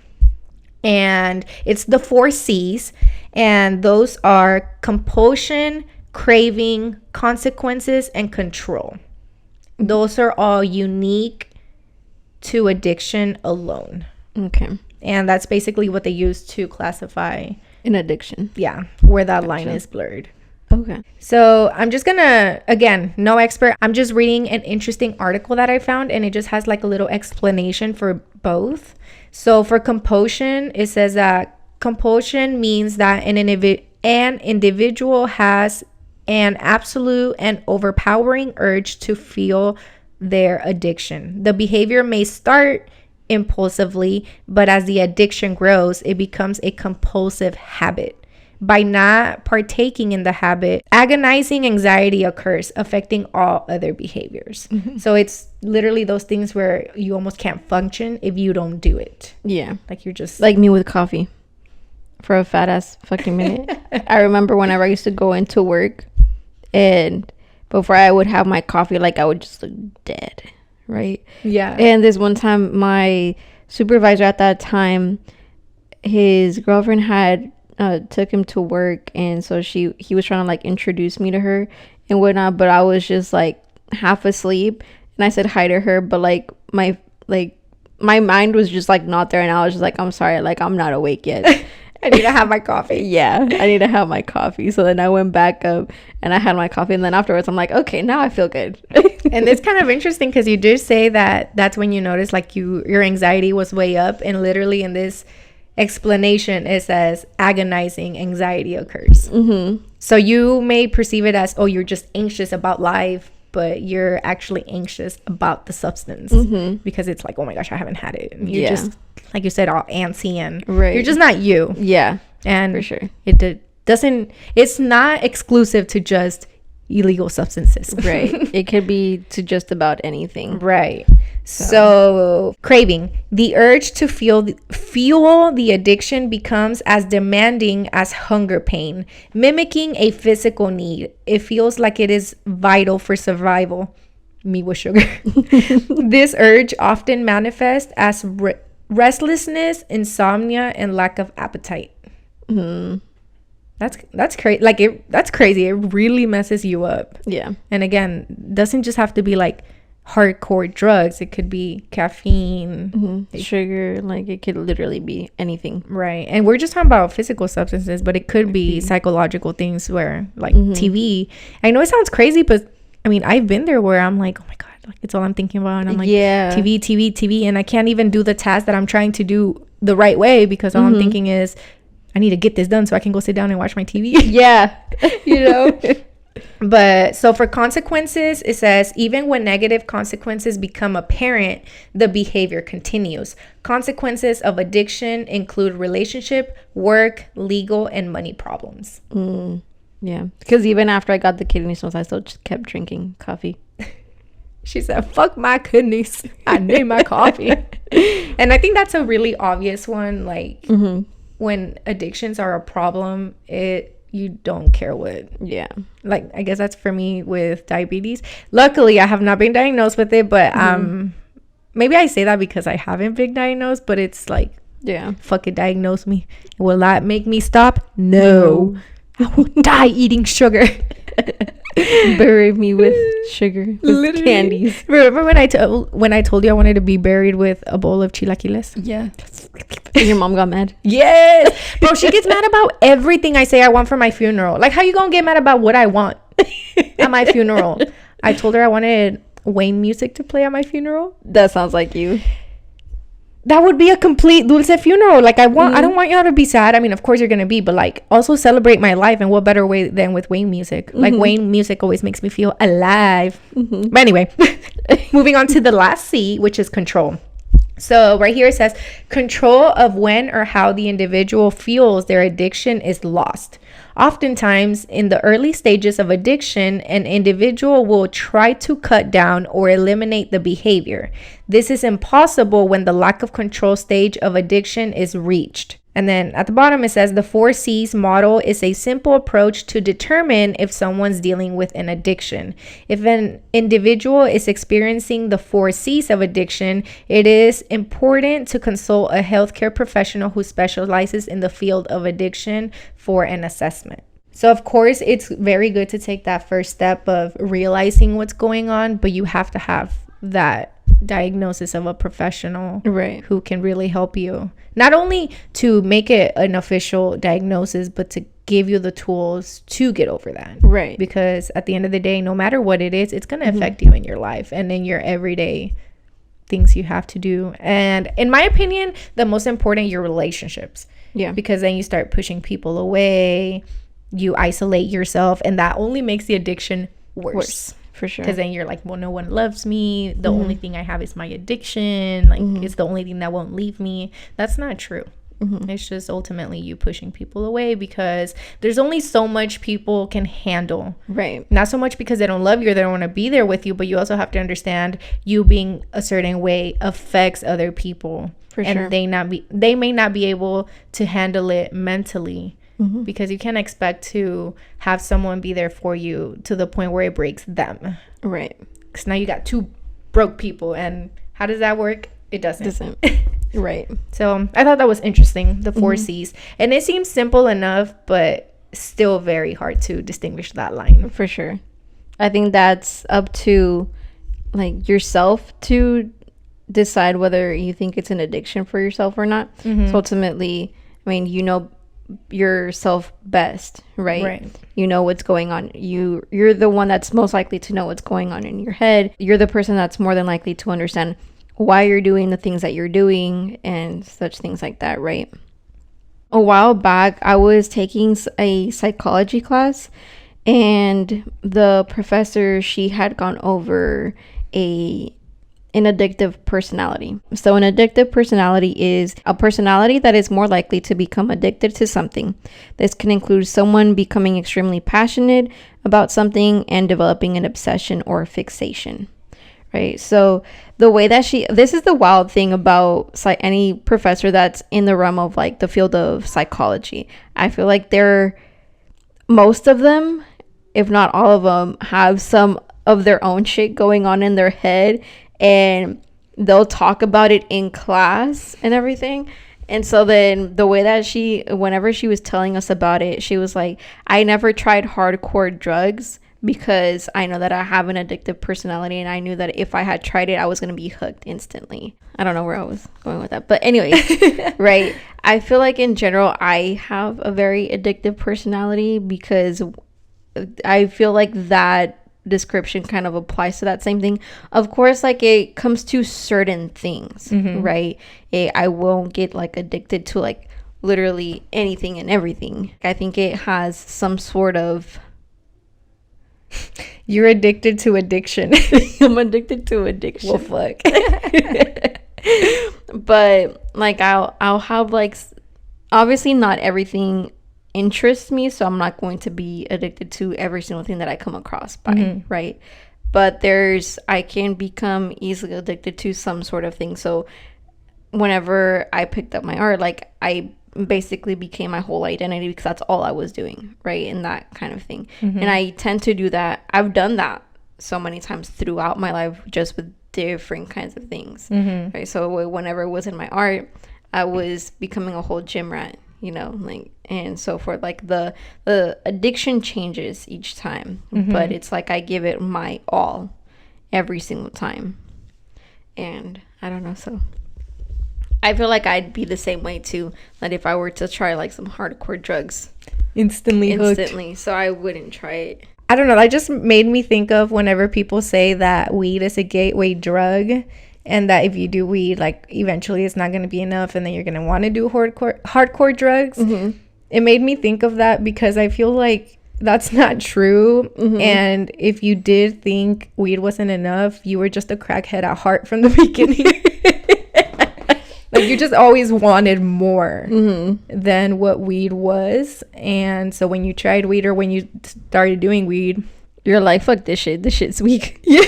And it's the 4 C's, and those are compulsion, craving, consequences, and control. Those are all unique to addiction alone. Okay. And that's basically what they use to classify an addiction. Yeah, where that line is blurred. Okay. So I'm just gonna, again, no expert. I'm just reading an interesting article that I found, and it just has like a little explanation for both. So for compulsion, it says that compulsion means that an individual has an absolute and overpowering urge to feel their addiction. The behavior may start impulsively, but as the addiction grows, it becomes a compulsive habit. By not partaking in the habit, agonizing anxiety occurs, affecting all other behaviors. So it's literally those things where you almost can't function if you don't do it. Yeah. Like you're just... Like me with coffee. for a fat ass fucking minute. I remember whenever I used to go into work, and before I would have my coffee, like I would just look dead, right? Yeah. And this one time, my supervisor at that time, his girlfriend had took him to work, and so he was trying to like introduce me to her and whatnot, but I was just like half asleep, and I said hi to her, but like my mind was just like not there, and I was just like, I'm sorry, like I'm not awake yet. I need to have my coffee. Yeah, I need to have my coffee. So then I went back up and I had my coffee, and then afterwards I'm like, okay, now I feel good. And it's kind of interesting because you did say that that's when you noticed like your anxiety was way up, and literally in this explanation it says agonizing anxiety occurs. So you may perceive it as, oh, you're just anxious about life, but you're actually anxious about the substance because it's like, oh my gosh, I haven't had it. And you're just, like you said, all antsy, and you're just not you. Yeah, and for sure. It's not exclusive to just illegal substances. Right. It could be to just about anything. Right. So craving, the urge to fuel the addiction becomes as demanding as hunger pain, mimicking a physical need. It feels like it is vital for survival. Me with sugar. This urge often manifests as restlessness, insomnia, and lack of appetite. That's crazy. That's crazy. It really messes you up. Yeah. And again, doesn't just have to be like hardcore drugs. It could be caffeine, sugar. Like it could literally be anything. Right. And we're just talking about physical substances, but it could be psychological things where like TV. I know it sounds crazy, but I mean, I've been there where I'm like, oh my God, like it's all I'm thinking about. And I'm like, TV. And I can't even do the task that I'm trying to do the right way because all I'm thinking is, I need to get this done so I can go sit down and watch my TV. Yeah. You know? But so for consequences, it says, even when negative consequences become apparent, the behavior continues. Consequences of addiction include relationship, work, legal, and money problems. Yeah. Because even after I got the kidney stones, I still just kept drinking coffee. She said, fuck my kidneys. I need my coffee. And I think that's a really obvious one. Like, when addictions are a problem, you don't care what. Yeah. Like, I guess that's for me with diabetes. Luckily, I have not been diagnosed with it, but maybe I say that because I haven't been diagnosed, but it's like, yeah, fuck it, diagnose me. Will that make me stop? No. I will die eating sugar. Bury me with sugar, with candies. Remember when I told you I wanted to be buried with a bowl of chilaquiles? Yeah. And your mom got mad? Yes. Bro, she gets mad about everything I say I want for my funeral. Like, how you gonna get mad about what I want at my funeral? I told her I wanted Wayne music to play at my funeral. That sounds like you. That would be a complete Dulce funeral. Like, I don't want y'all to be sad. I mean, of course you're gonna be, but like, also celebrate my life. And what better way than with Wayne music? Like, Wayne music always makes me feel alive. But anyway, moving on to the last C, which is control. So right here it says, control of when or how the individual feels their addiction is lost. Oftentimes, in the early stages of addiction, an individual will try to cut down or eliminate the behavior. This is impossible when the lack of control stage of addiction is reached. And then at the bottom it says, the 4 C's model is a simple approach to determine if someone's dealing with an addiction. If an individual is experiencing the 4 C's of addiction, it is important to consult a healthcare professional who specializes in the field of addiction for an assessment. So of course, it's very good to take that first step of realizing what's going on, but you have to have that diagnosis of a professional, right, who can really help you, not only to make it an official diagnosis, but to give you the tools to get over that, right? Because at the end of the day, no matter what it is, it's going to affect you in your life and in your everyday things you have to do. And in my opinion, the most important, your relationships. Yeah, because then you start pushing people away, you isolate yourself, and that only makes the addiction worse. For sure. Because then you're like, well, no one loves me. The only thing I have is my addiction. Like, it's the only thing that won't leave me. That's not true. It's just ultimately you pushing people away because there's only so much people can handle. Right. Not so much because they don't love you or they don't want to be there with you, but you also have to understand you being a certain way affects other people. For sure. And they may not be able to handle it mentally, because you can't expect to have someone be there for you to the point where it breaks them. Right. Because now you got two broke people, and how does that work? It doesn't. Right. So I thought that was interesting, the 4 C's. And it seems simple enough, but still very hard to distinguish that line. For sure. I think that's up to like yourself to decide whether you think it's an addiction for yourself or not. So ultimately, I mean, you know yourself best, right? You know what's going on. You're the one that's most likely to know what's going on in your head. You're the person that's more than likely to understand why you're doing the things that you're doing and such things like that, right? A while back, I was taking a psychology class, and the professor, she had gone over an addictive personality. So an addictive personality is a personality that is more likely to become addicted to something. This can include someone becoming extremely passionate about something and developing an obsession or fixation. Right. So the way that this is the wild thing about any professor that's in the realm of like the field of psychology. I feel like most of them, if not all of them, have some of their own shit going on in their head, and they'll talk about it in class and everything. And so then the way that whenever she was telling us about it, she was like, I never tried hardcore drugs because I know that I have an addictive personality, and I knew that if I had tried it, I was going to be hooked instantly. I don't know where I was going with that, but anyway, right? I feel like in general, I have a very addictive personality because I feel like that description kind of applies to that same thing. Of course, like it comes to certain things, right? I won't get like addicted to like literally anything and everything. I think it has some sort of... You're addicted to addiction. I'm addicted to addiction. Well, fuck. But like I'll have like, obviously not everything interests me, so I'm not going to be addicted to every single thing that I come across by, right? But I can become easily addicted to some sort of thing. So whenever I picked up my art, like I basically became my whole identity because that's all I was doing, right? And that kind of thing. And I tend to do that. I've done that so many times throughout my life, just with different kinds of things, right? So whenever it was in my art, I was becoming a whole gym rat, you know, like, and so forth. Like the addiction changes each time, but it's like I give it my all every single time. And I don't know, so I feel like I'd be the same way too, that if I were to try like some hardcore drugs, instantly hooked. So I wouldn't try it. I don't know, that just made me think of whenever people say that weed is a gateway drug, and that if you do weed, like eventually it's not going to be enough, and then you're going to want to do hardcore drugs. It made me think of that because I feel like that's not true. And if you did think weed wasn't enough, you were just a crackhead at heart from the beginning. Like you just always wanted more than what weed was. And so when you tried weed, or when you started doing weed, you're like, fuck this shit. This shit's weak. Yeah.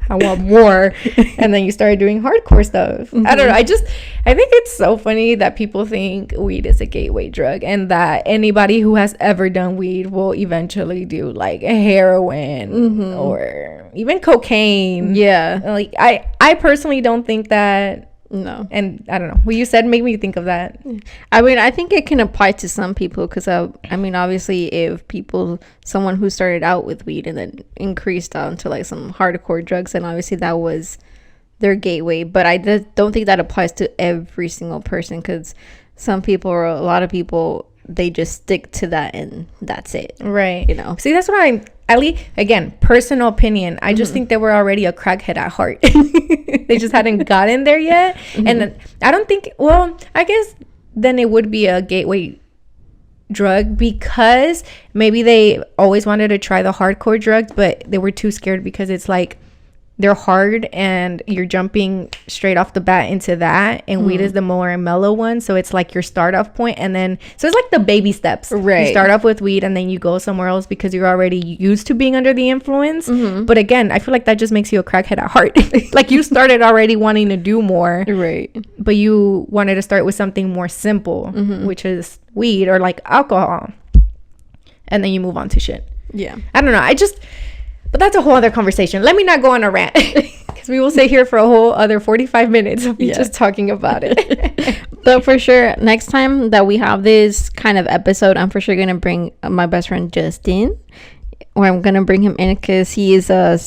I want more. And then you started doing hardcore stuff. I don't know. I think it's so funny that people think weed is a gateway drug, and that anybody who has ever done weed will eventually do like a heroin or even cocaine. Yeah. Like I personally don't think that. No. And I don't know, what you said made me think of that. I mean, I think it can apply to some people because I mean, obviously if someone who started out with weed and then increased on to like some hardcore drugs, and obviously that was their gateway, but I don't think that applies to every single person, because some people, or a lot of people, they just stick to that and that's it, right? You know, see, that's what at least, again, personal opinion, I just think they were already a crackhead at heart. They just hadn't gotten there yet. And then, I don't think, well, I guess then it would be a gateway drug, because maybe they always wanted to try the hardcore drugs, but they were too scared because it's like they're hard and you're jumping straight off the bat into that, and weed is the more mellow one, so it's like your start off point, and then so it's like the baby steps, right? You start off with weed and then you go somewhere else because you're already used to being under the influence. But again, I feel like that just makes you a crackhead at heart. Like you started already wanting to do more, right? But you wanted to start with something more simple, which is weed or like alcohol, and then you move on to shit. I don't know, but that's a whole other conversation. Let me not go on a rant because we will stay here for a whole other 45 minutes of me just talking about it. But for sure, next time that we have this kind of episode, I'm for sure going to bring my best friend Justin. Or I'm going to bring him in because he is a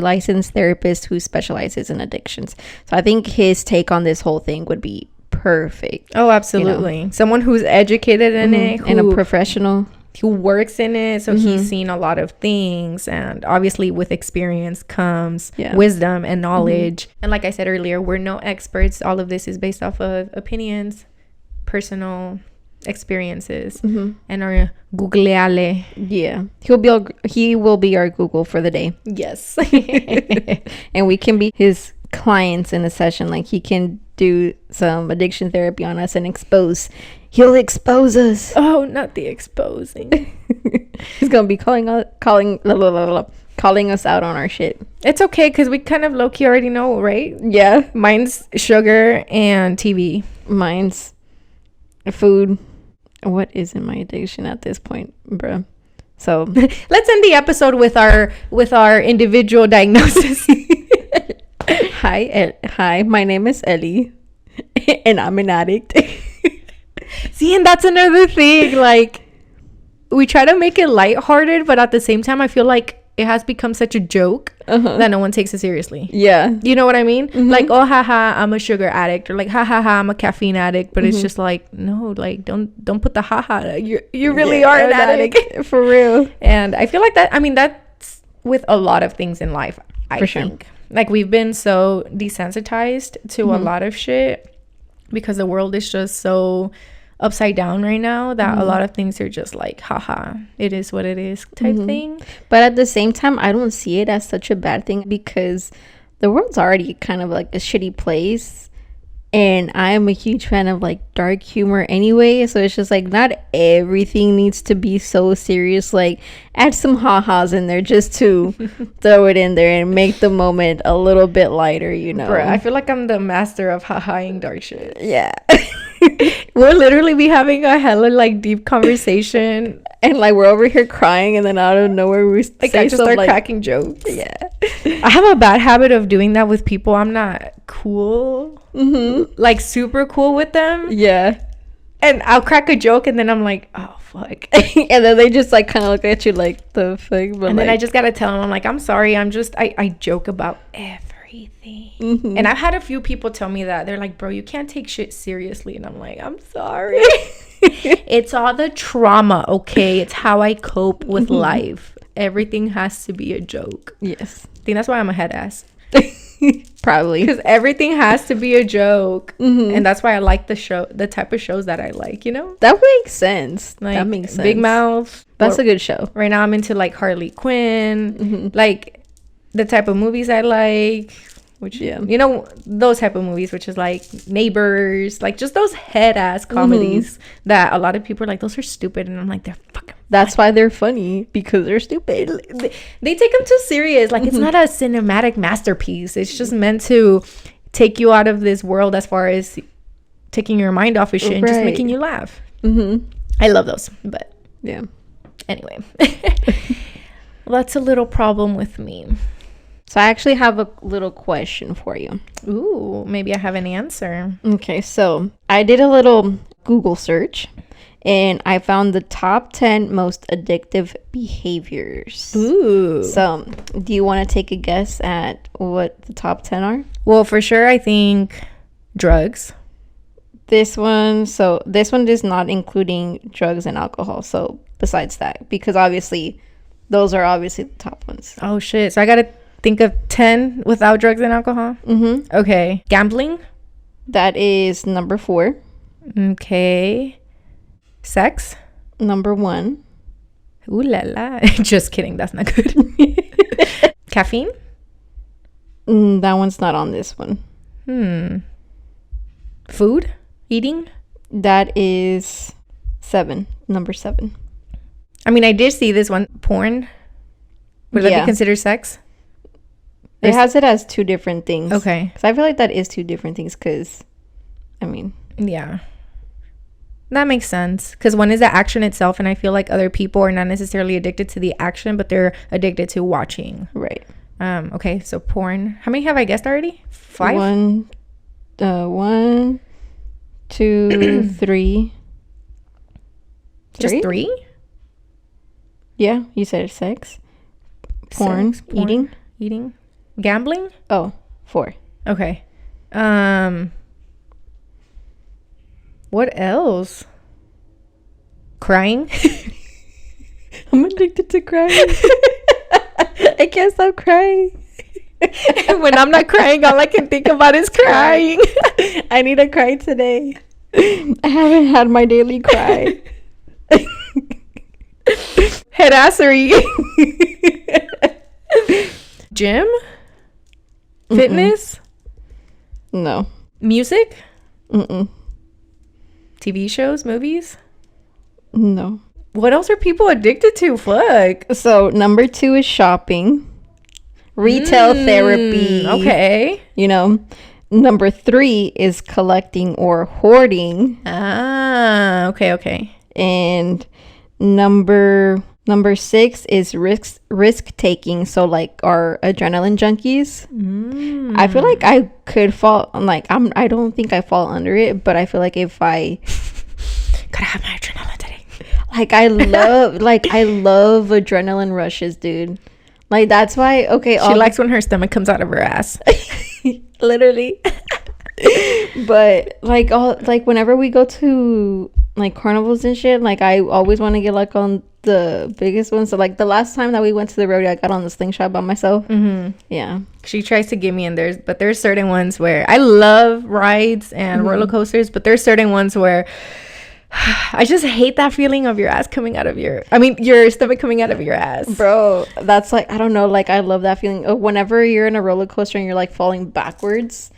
licensed therapist who specializes in addictions. So I think his take on this whole thing would be perfect. Oh, absolutely. You know? Someone who's educated in it. And a professional. Who works in it, so he's seen a lot of things, and obviously with experience comes wisdom and knowledge. And like I said earlier, we're no experts. All of this is based off of opinions, personal experiences, and our googleale. He will be our Google for the day. Yes. And we can be his clients in a session. Like he can do some addiction therapy on us and he'll expose us. Oh, not the exposing. He's gonna be calling us out on our shit. It's okay because we kind of low-key already know, right? Yeah. Mine's sugar and TV. Mine's food. What isn't my addiction at this point, bro? So let's end the episode with our individual diagnosis. Hi, my name is Ellie and I'm an addict. See, and that's another thing, like we try to make it lighthearted, but at the same time I feel like it has become such a joke that no one takes it seriously. You know what I mean? Like, oh haha, I'm a sugar addict, or like ha ha ha, I'm a caffeine addict. But it's just like, no, like don't put the haha. You really are an addict. For real. And I feel like that, I mean, that's with a lot of things in life. I think like we've been so desensitized to a lot of shit because the world is just so upside down right now that a lot of things are just like, haha, it is what it is type thing. But at the same time, I don't see it as such a bad thing because the world's already kind of like a shitty place, and I'm a huge fan of like dark humor anyway, so it's just like not everything needs to be so serious. Like add some ha-has in there just to throw it in there and make the moment a little bit lighter, you know. Bruh, I feel like I'm the master of ha-haing dark shit. Yeah. We'll literally be having a hella like deep conversation, and like we're over here crying, and then out of nowhere we like I just start cracking jokes. I have a bad habit of doing that with people I'm not cool, like super cool with them. And I'll crack a joke and then I'm like, oh fuck. And then they just like kind of look at you like the fuck. But and then I just gotta tell them, I'm like, I'm sorry, I joke about everything. And I've had a few people tell me that. They're like, bro, you can't take shit seriously. And I'm like, I'm sorry. It's all the trauma, okay? It's how I cope with life. Everything has to be a joke. Yes. I think that's why I'm a head ass. Probably. Because everything has to be a joke. And that's why I like the type of shows that I like, you know? That makes sense. Like, that makes sense. Big Mouth. That's a good show. Right now I'm into like Harley Quinn. Like the type of movies I like, which you know, those type of movies, which is like Neighbors, like just those head ass comedies that a lot of people are like, those are stupid, and I'm like, they're fucking that's why they're funny, because they're stupid. They take them too serious. Like it's not a cinematic masterpiece. It's just meant to take you out of this world as far as taking your mind off of shit and just making you laugh. I love those. But yeah, anyway. Well, that's a little problem with me. So I actually have a little question for you. Ooh, maybe I have an answer. Okay, so I did a little Google search and I found the top 10 most addictive behaviors. Ooh. So do you want to take a guess at what the top 10 are? Well, for sure, I think drugs. This one is not including drugs and alcohol. So besides that, because obviously those are obviously the top ones. Oh, shit. So I got to think of 10 without drugs and alcohol? Okay. Gambling? That is number 4. Okay. Sex? Number 1. Ooh la la. Just kidding. That's not good. Caffeine? That one's not on this one. Food? Eating? That is 7. Number 7. I mean, I did see this one. Porn? Would that be considered sex? It has it as 2 different things. Okay. Because I feel like that is 2 different things because, I mean. Yeah. That makes sense. Because one is the action itself, and I feel like other people are not necessarily addicted to the action, but they're addicted to watching. Right. Okay, so porn. How many have I guessed already? 5? 1, 2, 3. Just 3? Yeah, you said 6. Porn. Eating. Gambling? Oh, 4. Okay. What else? Crying? I'm addicted to crying. I can't stop crying. When I'm not crying, all I can think about is crying. I need to cry today. I haven't had my daily cry. Headassery. Gym? Fitness? No. Music? Mm-mm. TV shows? Movies? No. What else are people addicted to? Fuck. So number 2 is shopping. Retail therapy. Okay. You know. Number 3 is collecting or hoarding. Ah, okay. And number 6 is risk taking. So like our adrenaline junkies. I feel like I could fall like I don't think I fall under it, but I feel like if I gotta have my adrenaline today. Like I love adrenaline rushes, dude. Like that's why she likes when her stomach comes out of her ass. Literally. But like whenever we go to like carnivals and shit, like I always want to get like on the biggest one. So like the last time that we went to the rodeo, I got on the slingshot by myself. Yeah, she tries to get me in there, but there's certain ones where I love rides and roller coasters, but there's certain ones where I just hate that feeling of your ass coming out of your stomach coming out of your ass, bro. That's like, I don't know, like I love that feeling of whenever you're in a roller coaster and you're like falling backwards.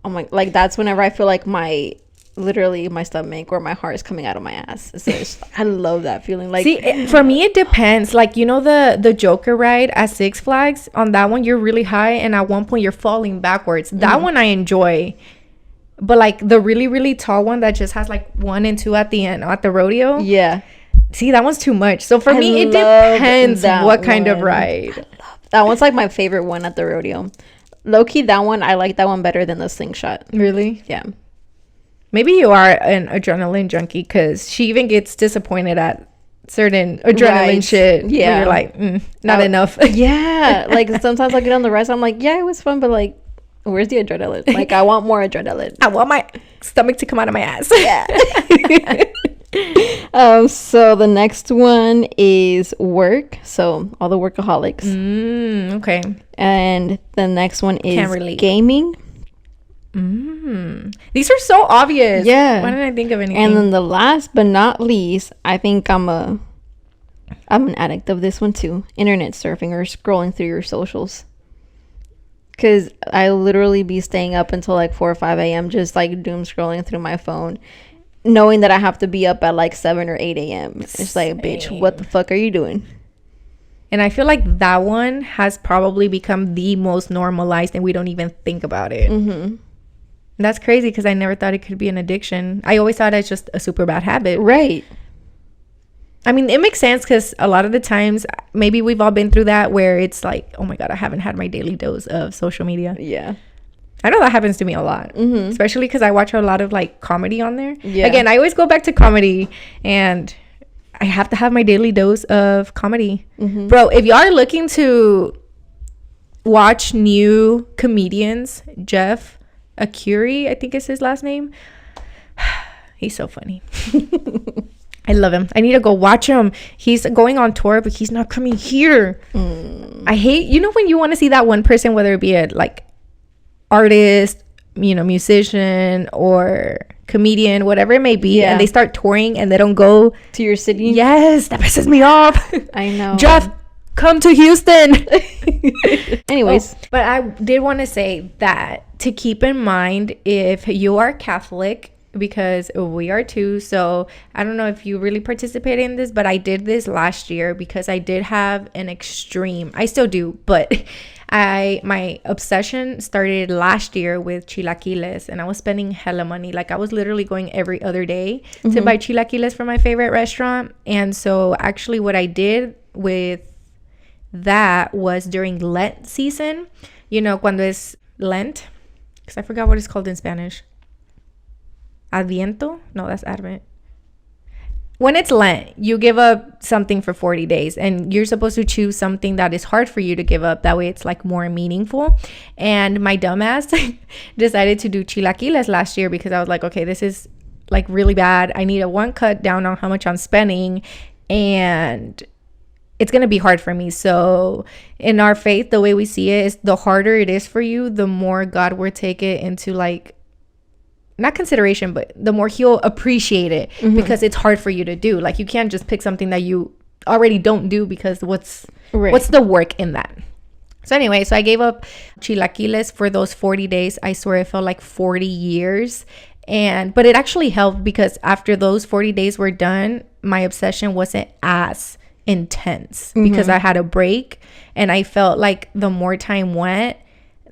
Oh my, like that's whenever I feel like my stomach or my heart is coming out of my ass. So I love that feeling. Like, see, for me it depends. Like, you know, the Joker ride at Six Flags, on that one you're really high and at one point you're falling backwards. That one I enjoy. But like the really, really tall one that just has like 1 and 2 at the end at the rodeo, yeah, see, that one's too much. So for me it depends what kind of ride. That one's like my favorite one at the rodeo. Low-key, that one, I like that one better than the slingshot. Really? Yeah. Maybe you are an adrenaline junkie, because she even gets disappointed at certain adrenaline shit. Yeah. You're like, not enough. Yeah. Like sometimes I'll get on the rest. I'm like, yeah, it was fun, but like, where's the adrenaline? Like, I want more adrenaline. I want my stomach to come out of my ass. Yeah. So the next one is work. So all the workaholics. Okay. And the next one is gaming. These are so obvious. Yeah. Why didn't I think of anything? And then the last but not least, I think I'm an addict of this one too. Internet surfing or scrolling through your socials. Because I literally be staying up until like 4 or 5 a.m. just like doom scrolling through my phone, knowing that I have to be up at like 7 or 8 a.m. It's like, bitch, what the fuck are you doing? And I feel like that one has probably become the most normalized and we don't even think about it. That's crazy, because I never thought it could be an addiction. I always thought it's just a super bad habit. Right. I mean, it makes sense, because a lot of the times, maybe we've all been through that, where it's like, oh my God, I haven't had my daily dose of social media. Yeah. I know that happens to me a lot, especially because I watch a lot of like comedy on there. Yeah. Again, I always go back to comedy, and I have to have my daily dose of comedy. Bro, if y'all are looking to watch new comedians, Jeff Akuri, I think is his last name. He's so funny. I love him. I need to go watch him. He's going on tour, but he's not coming here. I hate, you know, when you want to see that one person, whether it be a like artist, you know, musician or comedian, whatever it may be, and they start touring and they don't go to your city. Yes, that pisses me off. I know. Jeff, come to Houston. Anyways. But I did want to say that to keep in mind if you are Catholic, because we are too. So I don't know if you really participated in this, but I did this last year because I did have an extreme, I still do, but my obsession started last year with chilaquiles, and I was spending hella money. Like I was literally going every other day to buy chilaquiles from my favorite restaurant. And so actually what I did with that was during Lent season, you know, cuando es Lent, because I forgot what it's called in Spanish. Adviento? No, that's Advent. When it's Lent, you give up something for 40 days and you're supposed to choose something that is hard for you to give up. That way it's like more meaningful. And my dumbass decided to do chilaquiles last year because I was like, okay, this is like really bad. I need a one cut down on how much I'm spending and it's going to be hard for me. So in our faith, the way we see it is the harder it is for you, the more God will take it into like, not consideration, but the more he'll appreciate it because it's hard for you to do. Like you can't just pick something that you already don't do because what's the work in that? So anyway, so I gave up chilaquiles for those 40 days. I swear it felt like 40 years. But it actually helped because after those 40 days were done, my obsession wasn't as intense because I had a break and I felt like the more time went,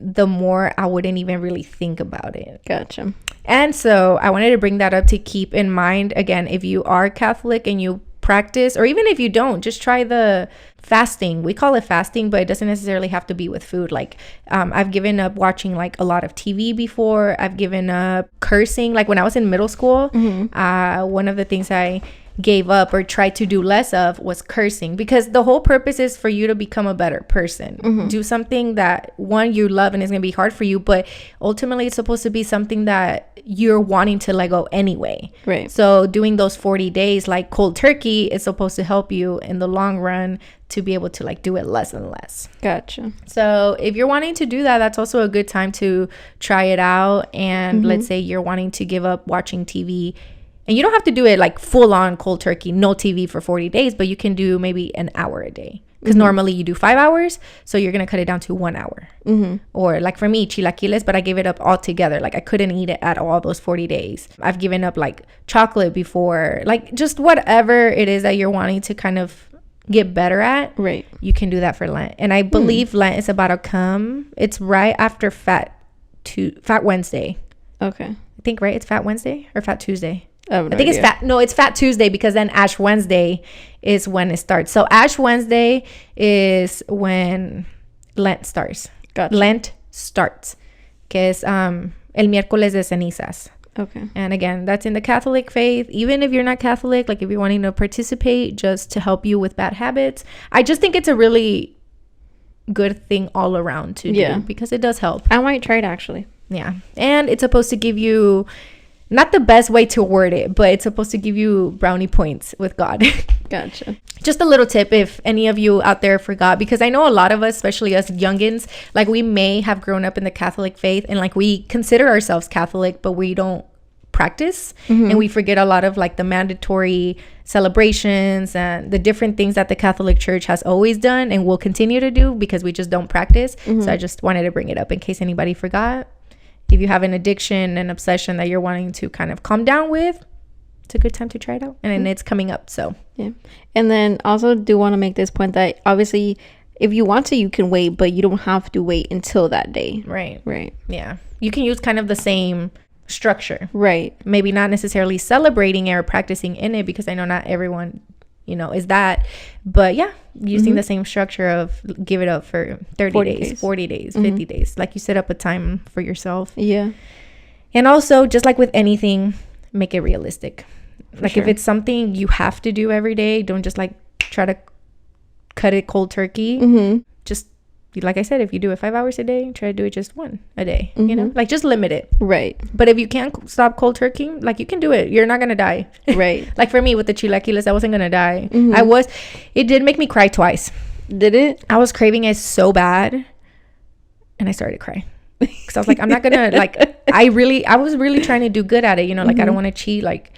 the more I wouldn't even really think about it. Gotcha. And so I wanted to bring that up to keep in mind. Again, if you are Catholic and you practice, or even if you don't, just try the fasting. We call it fasting, but it doesn't necessarily have to be with food. Like I've given up watching like a lot of TV before. I've given up cursing. Like when I was in middle school, one of the things I gave up or tried to do less of was cursing, because the whole purpose is for you to become a better person. Do something that one you love and is going to be hard for you, but ultimately it's supposed to be something that you're wanting to let go anyway. Right. So doing those 40 days like cold turkey is supposed to help you in the long run to be able to like do it less and less. Gotcha. So if you're wanting to do that, that's also a good time to try it out. And let's say you're wanting to give up watching TV. And you don't have to do it like full on cold turkey, no TV for 40 days, but you can do maybe an hour a day. Because normally you do 5 hours, so you're going to cut it down to 1 hour. Or like for me, chilaquiles, but I gave it up altogether. Like I couldn't eat it at all those 40 days. I've given up like chocolate before, like just whatever it is that you're wanting to kind of get better at. Right. You can do that for Lent. And I believe Lent is about to come. It's right after Fat Wednesday. Okay. I think, right? It's Fat Wednesday or Fat Tuesday? I think it's Fat Tuesday, because then Ash Wednesday is when it starts. So Ash Wednesday is when Lent starts. Gotcha. Lent starts, que es el miércoles de cenizas. Okay. And again, that's in the Catholic faith. Even if you're not Catholic, like if you're wanting to participate just to help you with bad habits, I just think it's a really good thing all around to do, because it does help. I might try it actually. Yeah. And it's supposed to give you, not the best way to word it, but it's supposed to give you brownie points with God. Gotcha. Just a little tip if any of you out there forgot, because I know a lot of us, especially us youngins, like we may have grown up in the Catholic faith and like we consider ourselves Catholic, but we don't practice, and we forget a lot of like the mandatory celebrations and the different things that the Catholic Church has always done and will continue to do, because we just don't practice. So I just wanted to bring it up in case anybody forgot. If you have an addiction and obsession that you're wanting to kind of calm down with, it's a good time to try it out. And then it's coming up, so yeah. And then also do want to make this point that obviously if you want to, you can wait, but you don't have to wait until that day. Right. Yeah, you can use kind of the same structure, right? Maybe not necessarily celebrating it or practicing in it, because I know not everyone, you know, is that, but yeah, using the same structure of give it up for 30 days, 40 days, 50 days, like you set up a time for yourself. Yeah. And also, just like with anything, make it realistic. Like if it's something you have to do every day, don't just like try to cut it cold turkey. Just like I said, if you do it 5 hours a day, try to do it just one a day, you know, like just limit it. Right. But if you can't stop cold turkey, like you can do it. You're not going to die. Right. Like for me with the chilaquiles, I wasn't going to die. It did make me cry twice. Did it? I was craving it so bad. And I started to cry. Because I was like, I'm not going to like, I was really trying to do good at it. You know, like I don't want to cheat. Like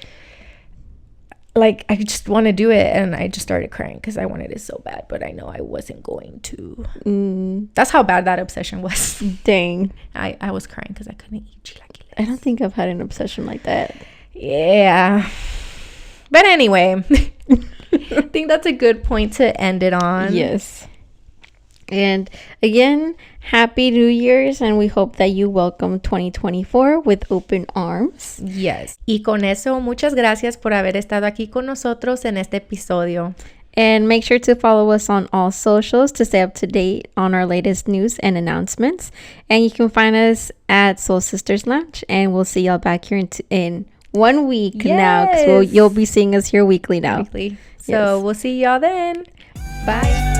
like I just want to do it, and I just started crying because I wanted it so bad, but I know I wasn't going to. That's how bad that obsession was. Dang. I was crying because I couldn't eat chilaquiles. I don't think I've had an obsession like that. Yeah, but anyway, I think that's a good point to end it on. Yes. And again, happy New Year's, and we hope that you welcome 2024 with open arms. Yes. Y con eso, muchas gracias por haber estado aquí con nosotros en este episodio. And make sure to follow us on all socials to stay up to date on our latest news and announcements. And you can find us at Soul Sisters Lounge, and we'll see y'all back here in 1 week now, because you'll be seeing us here weekly now. So we'll see y'all then. Bye.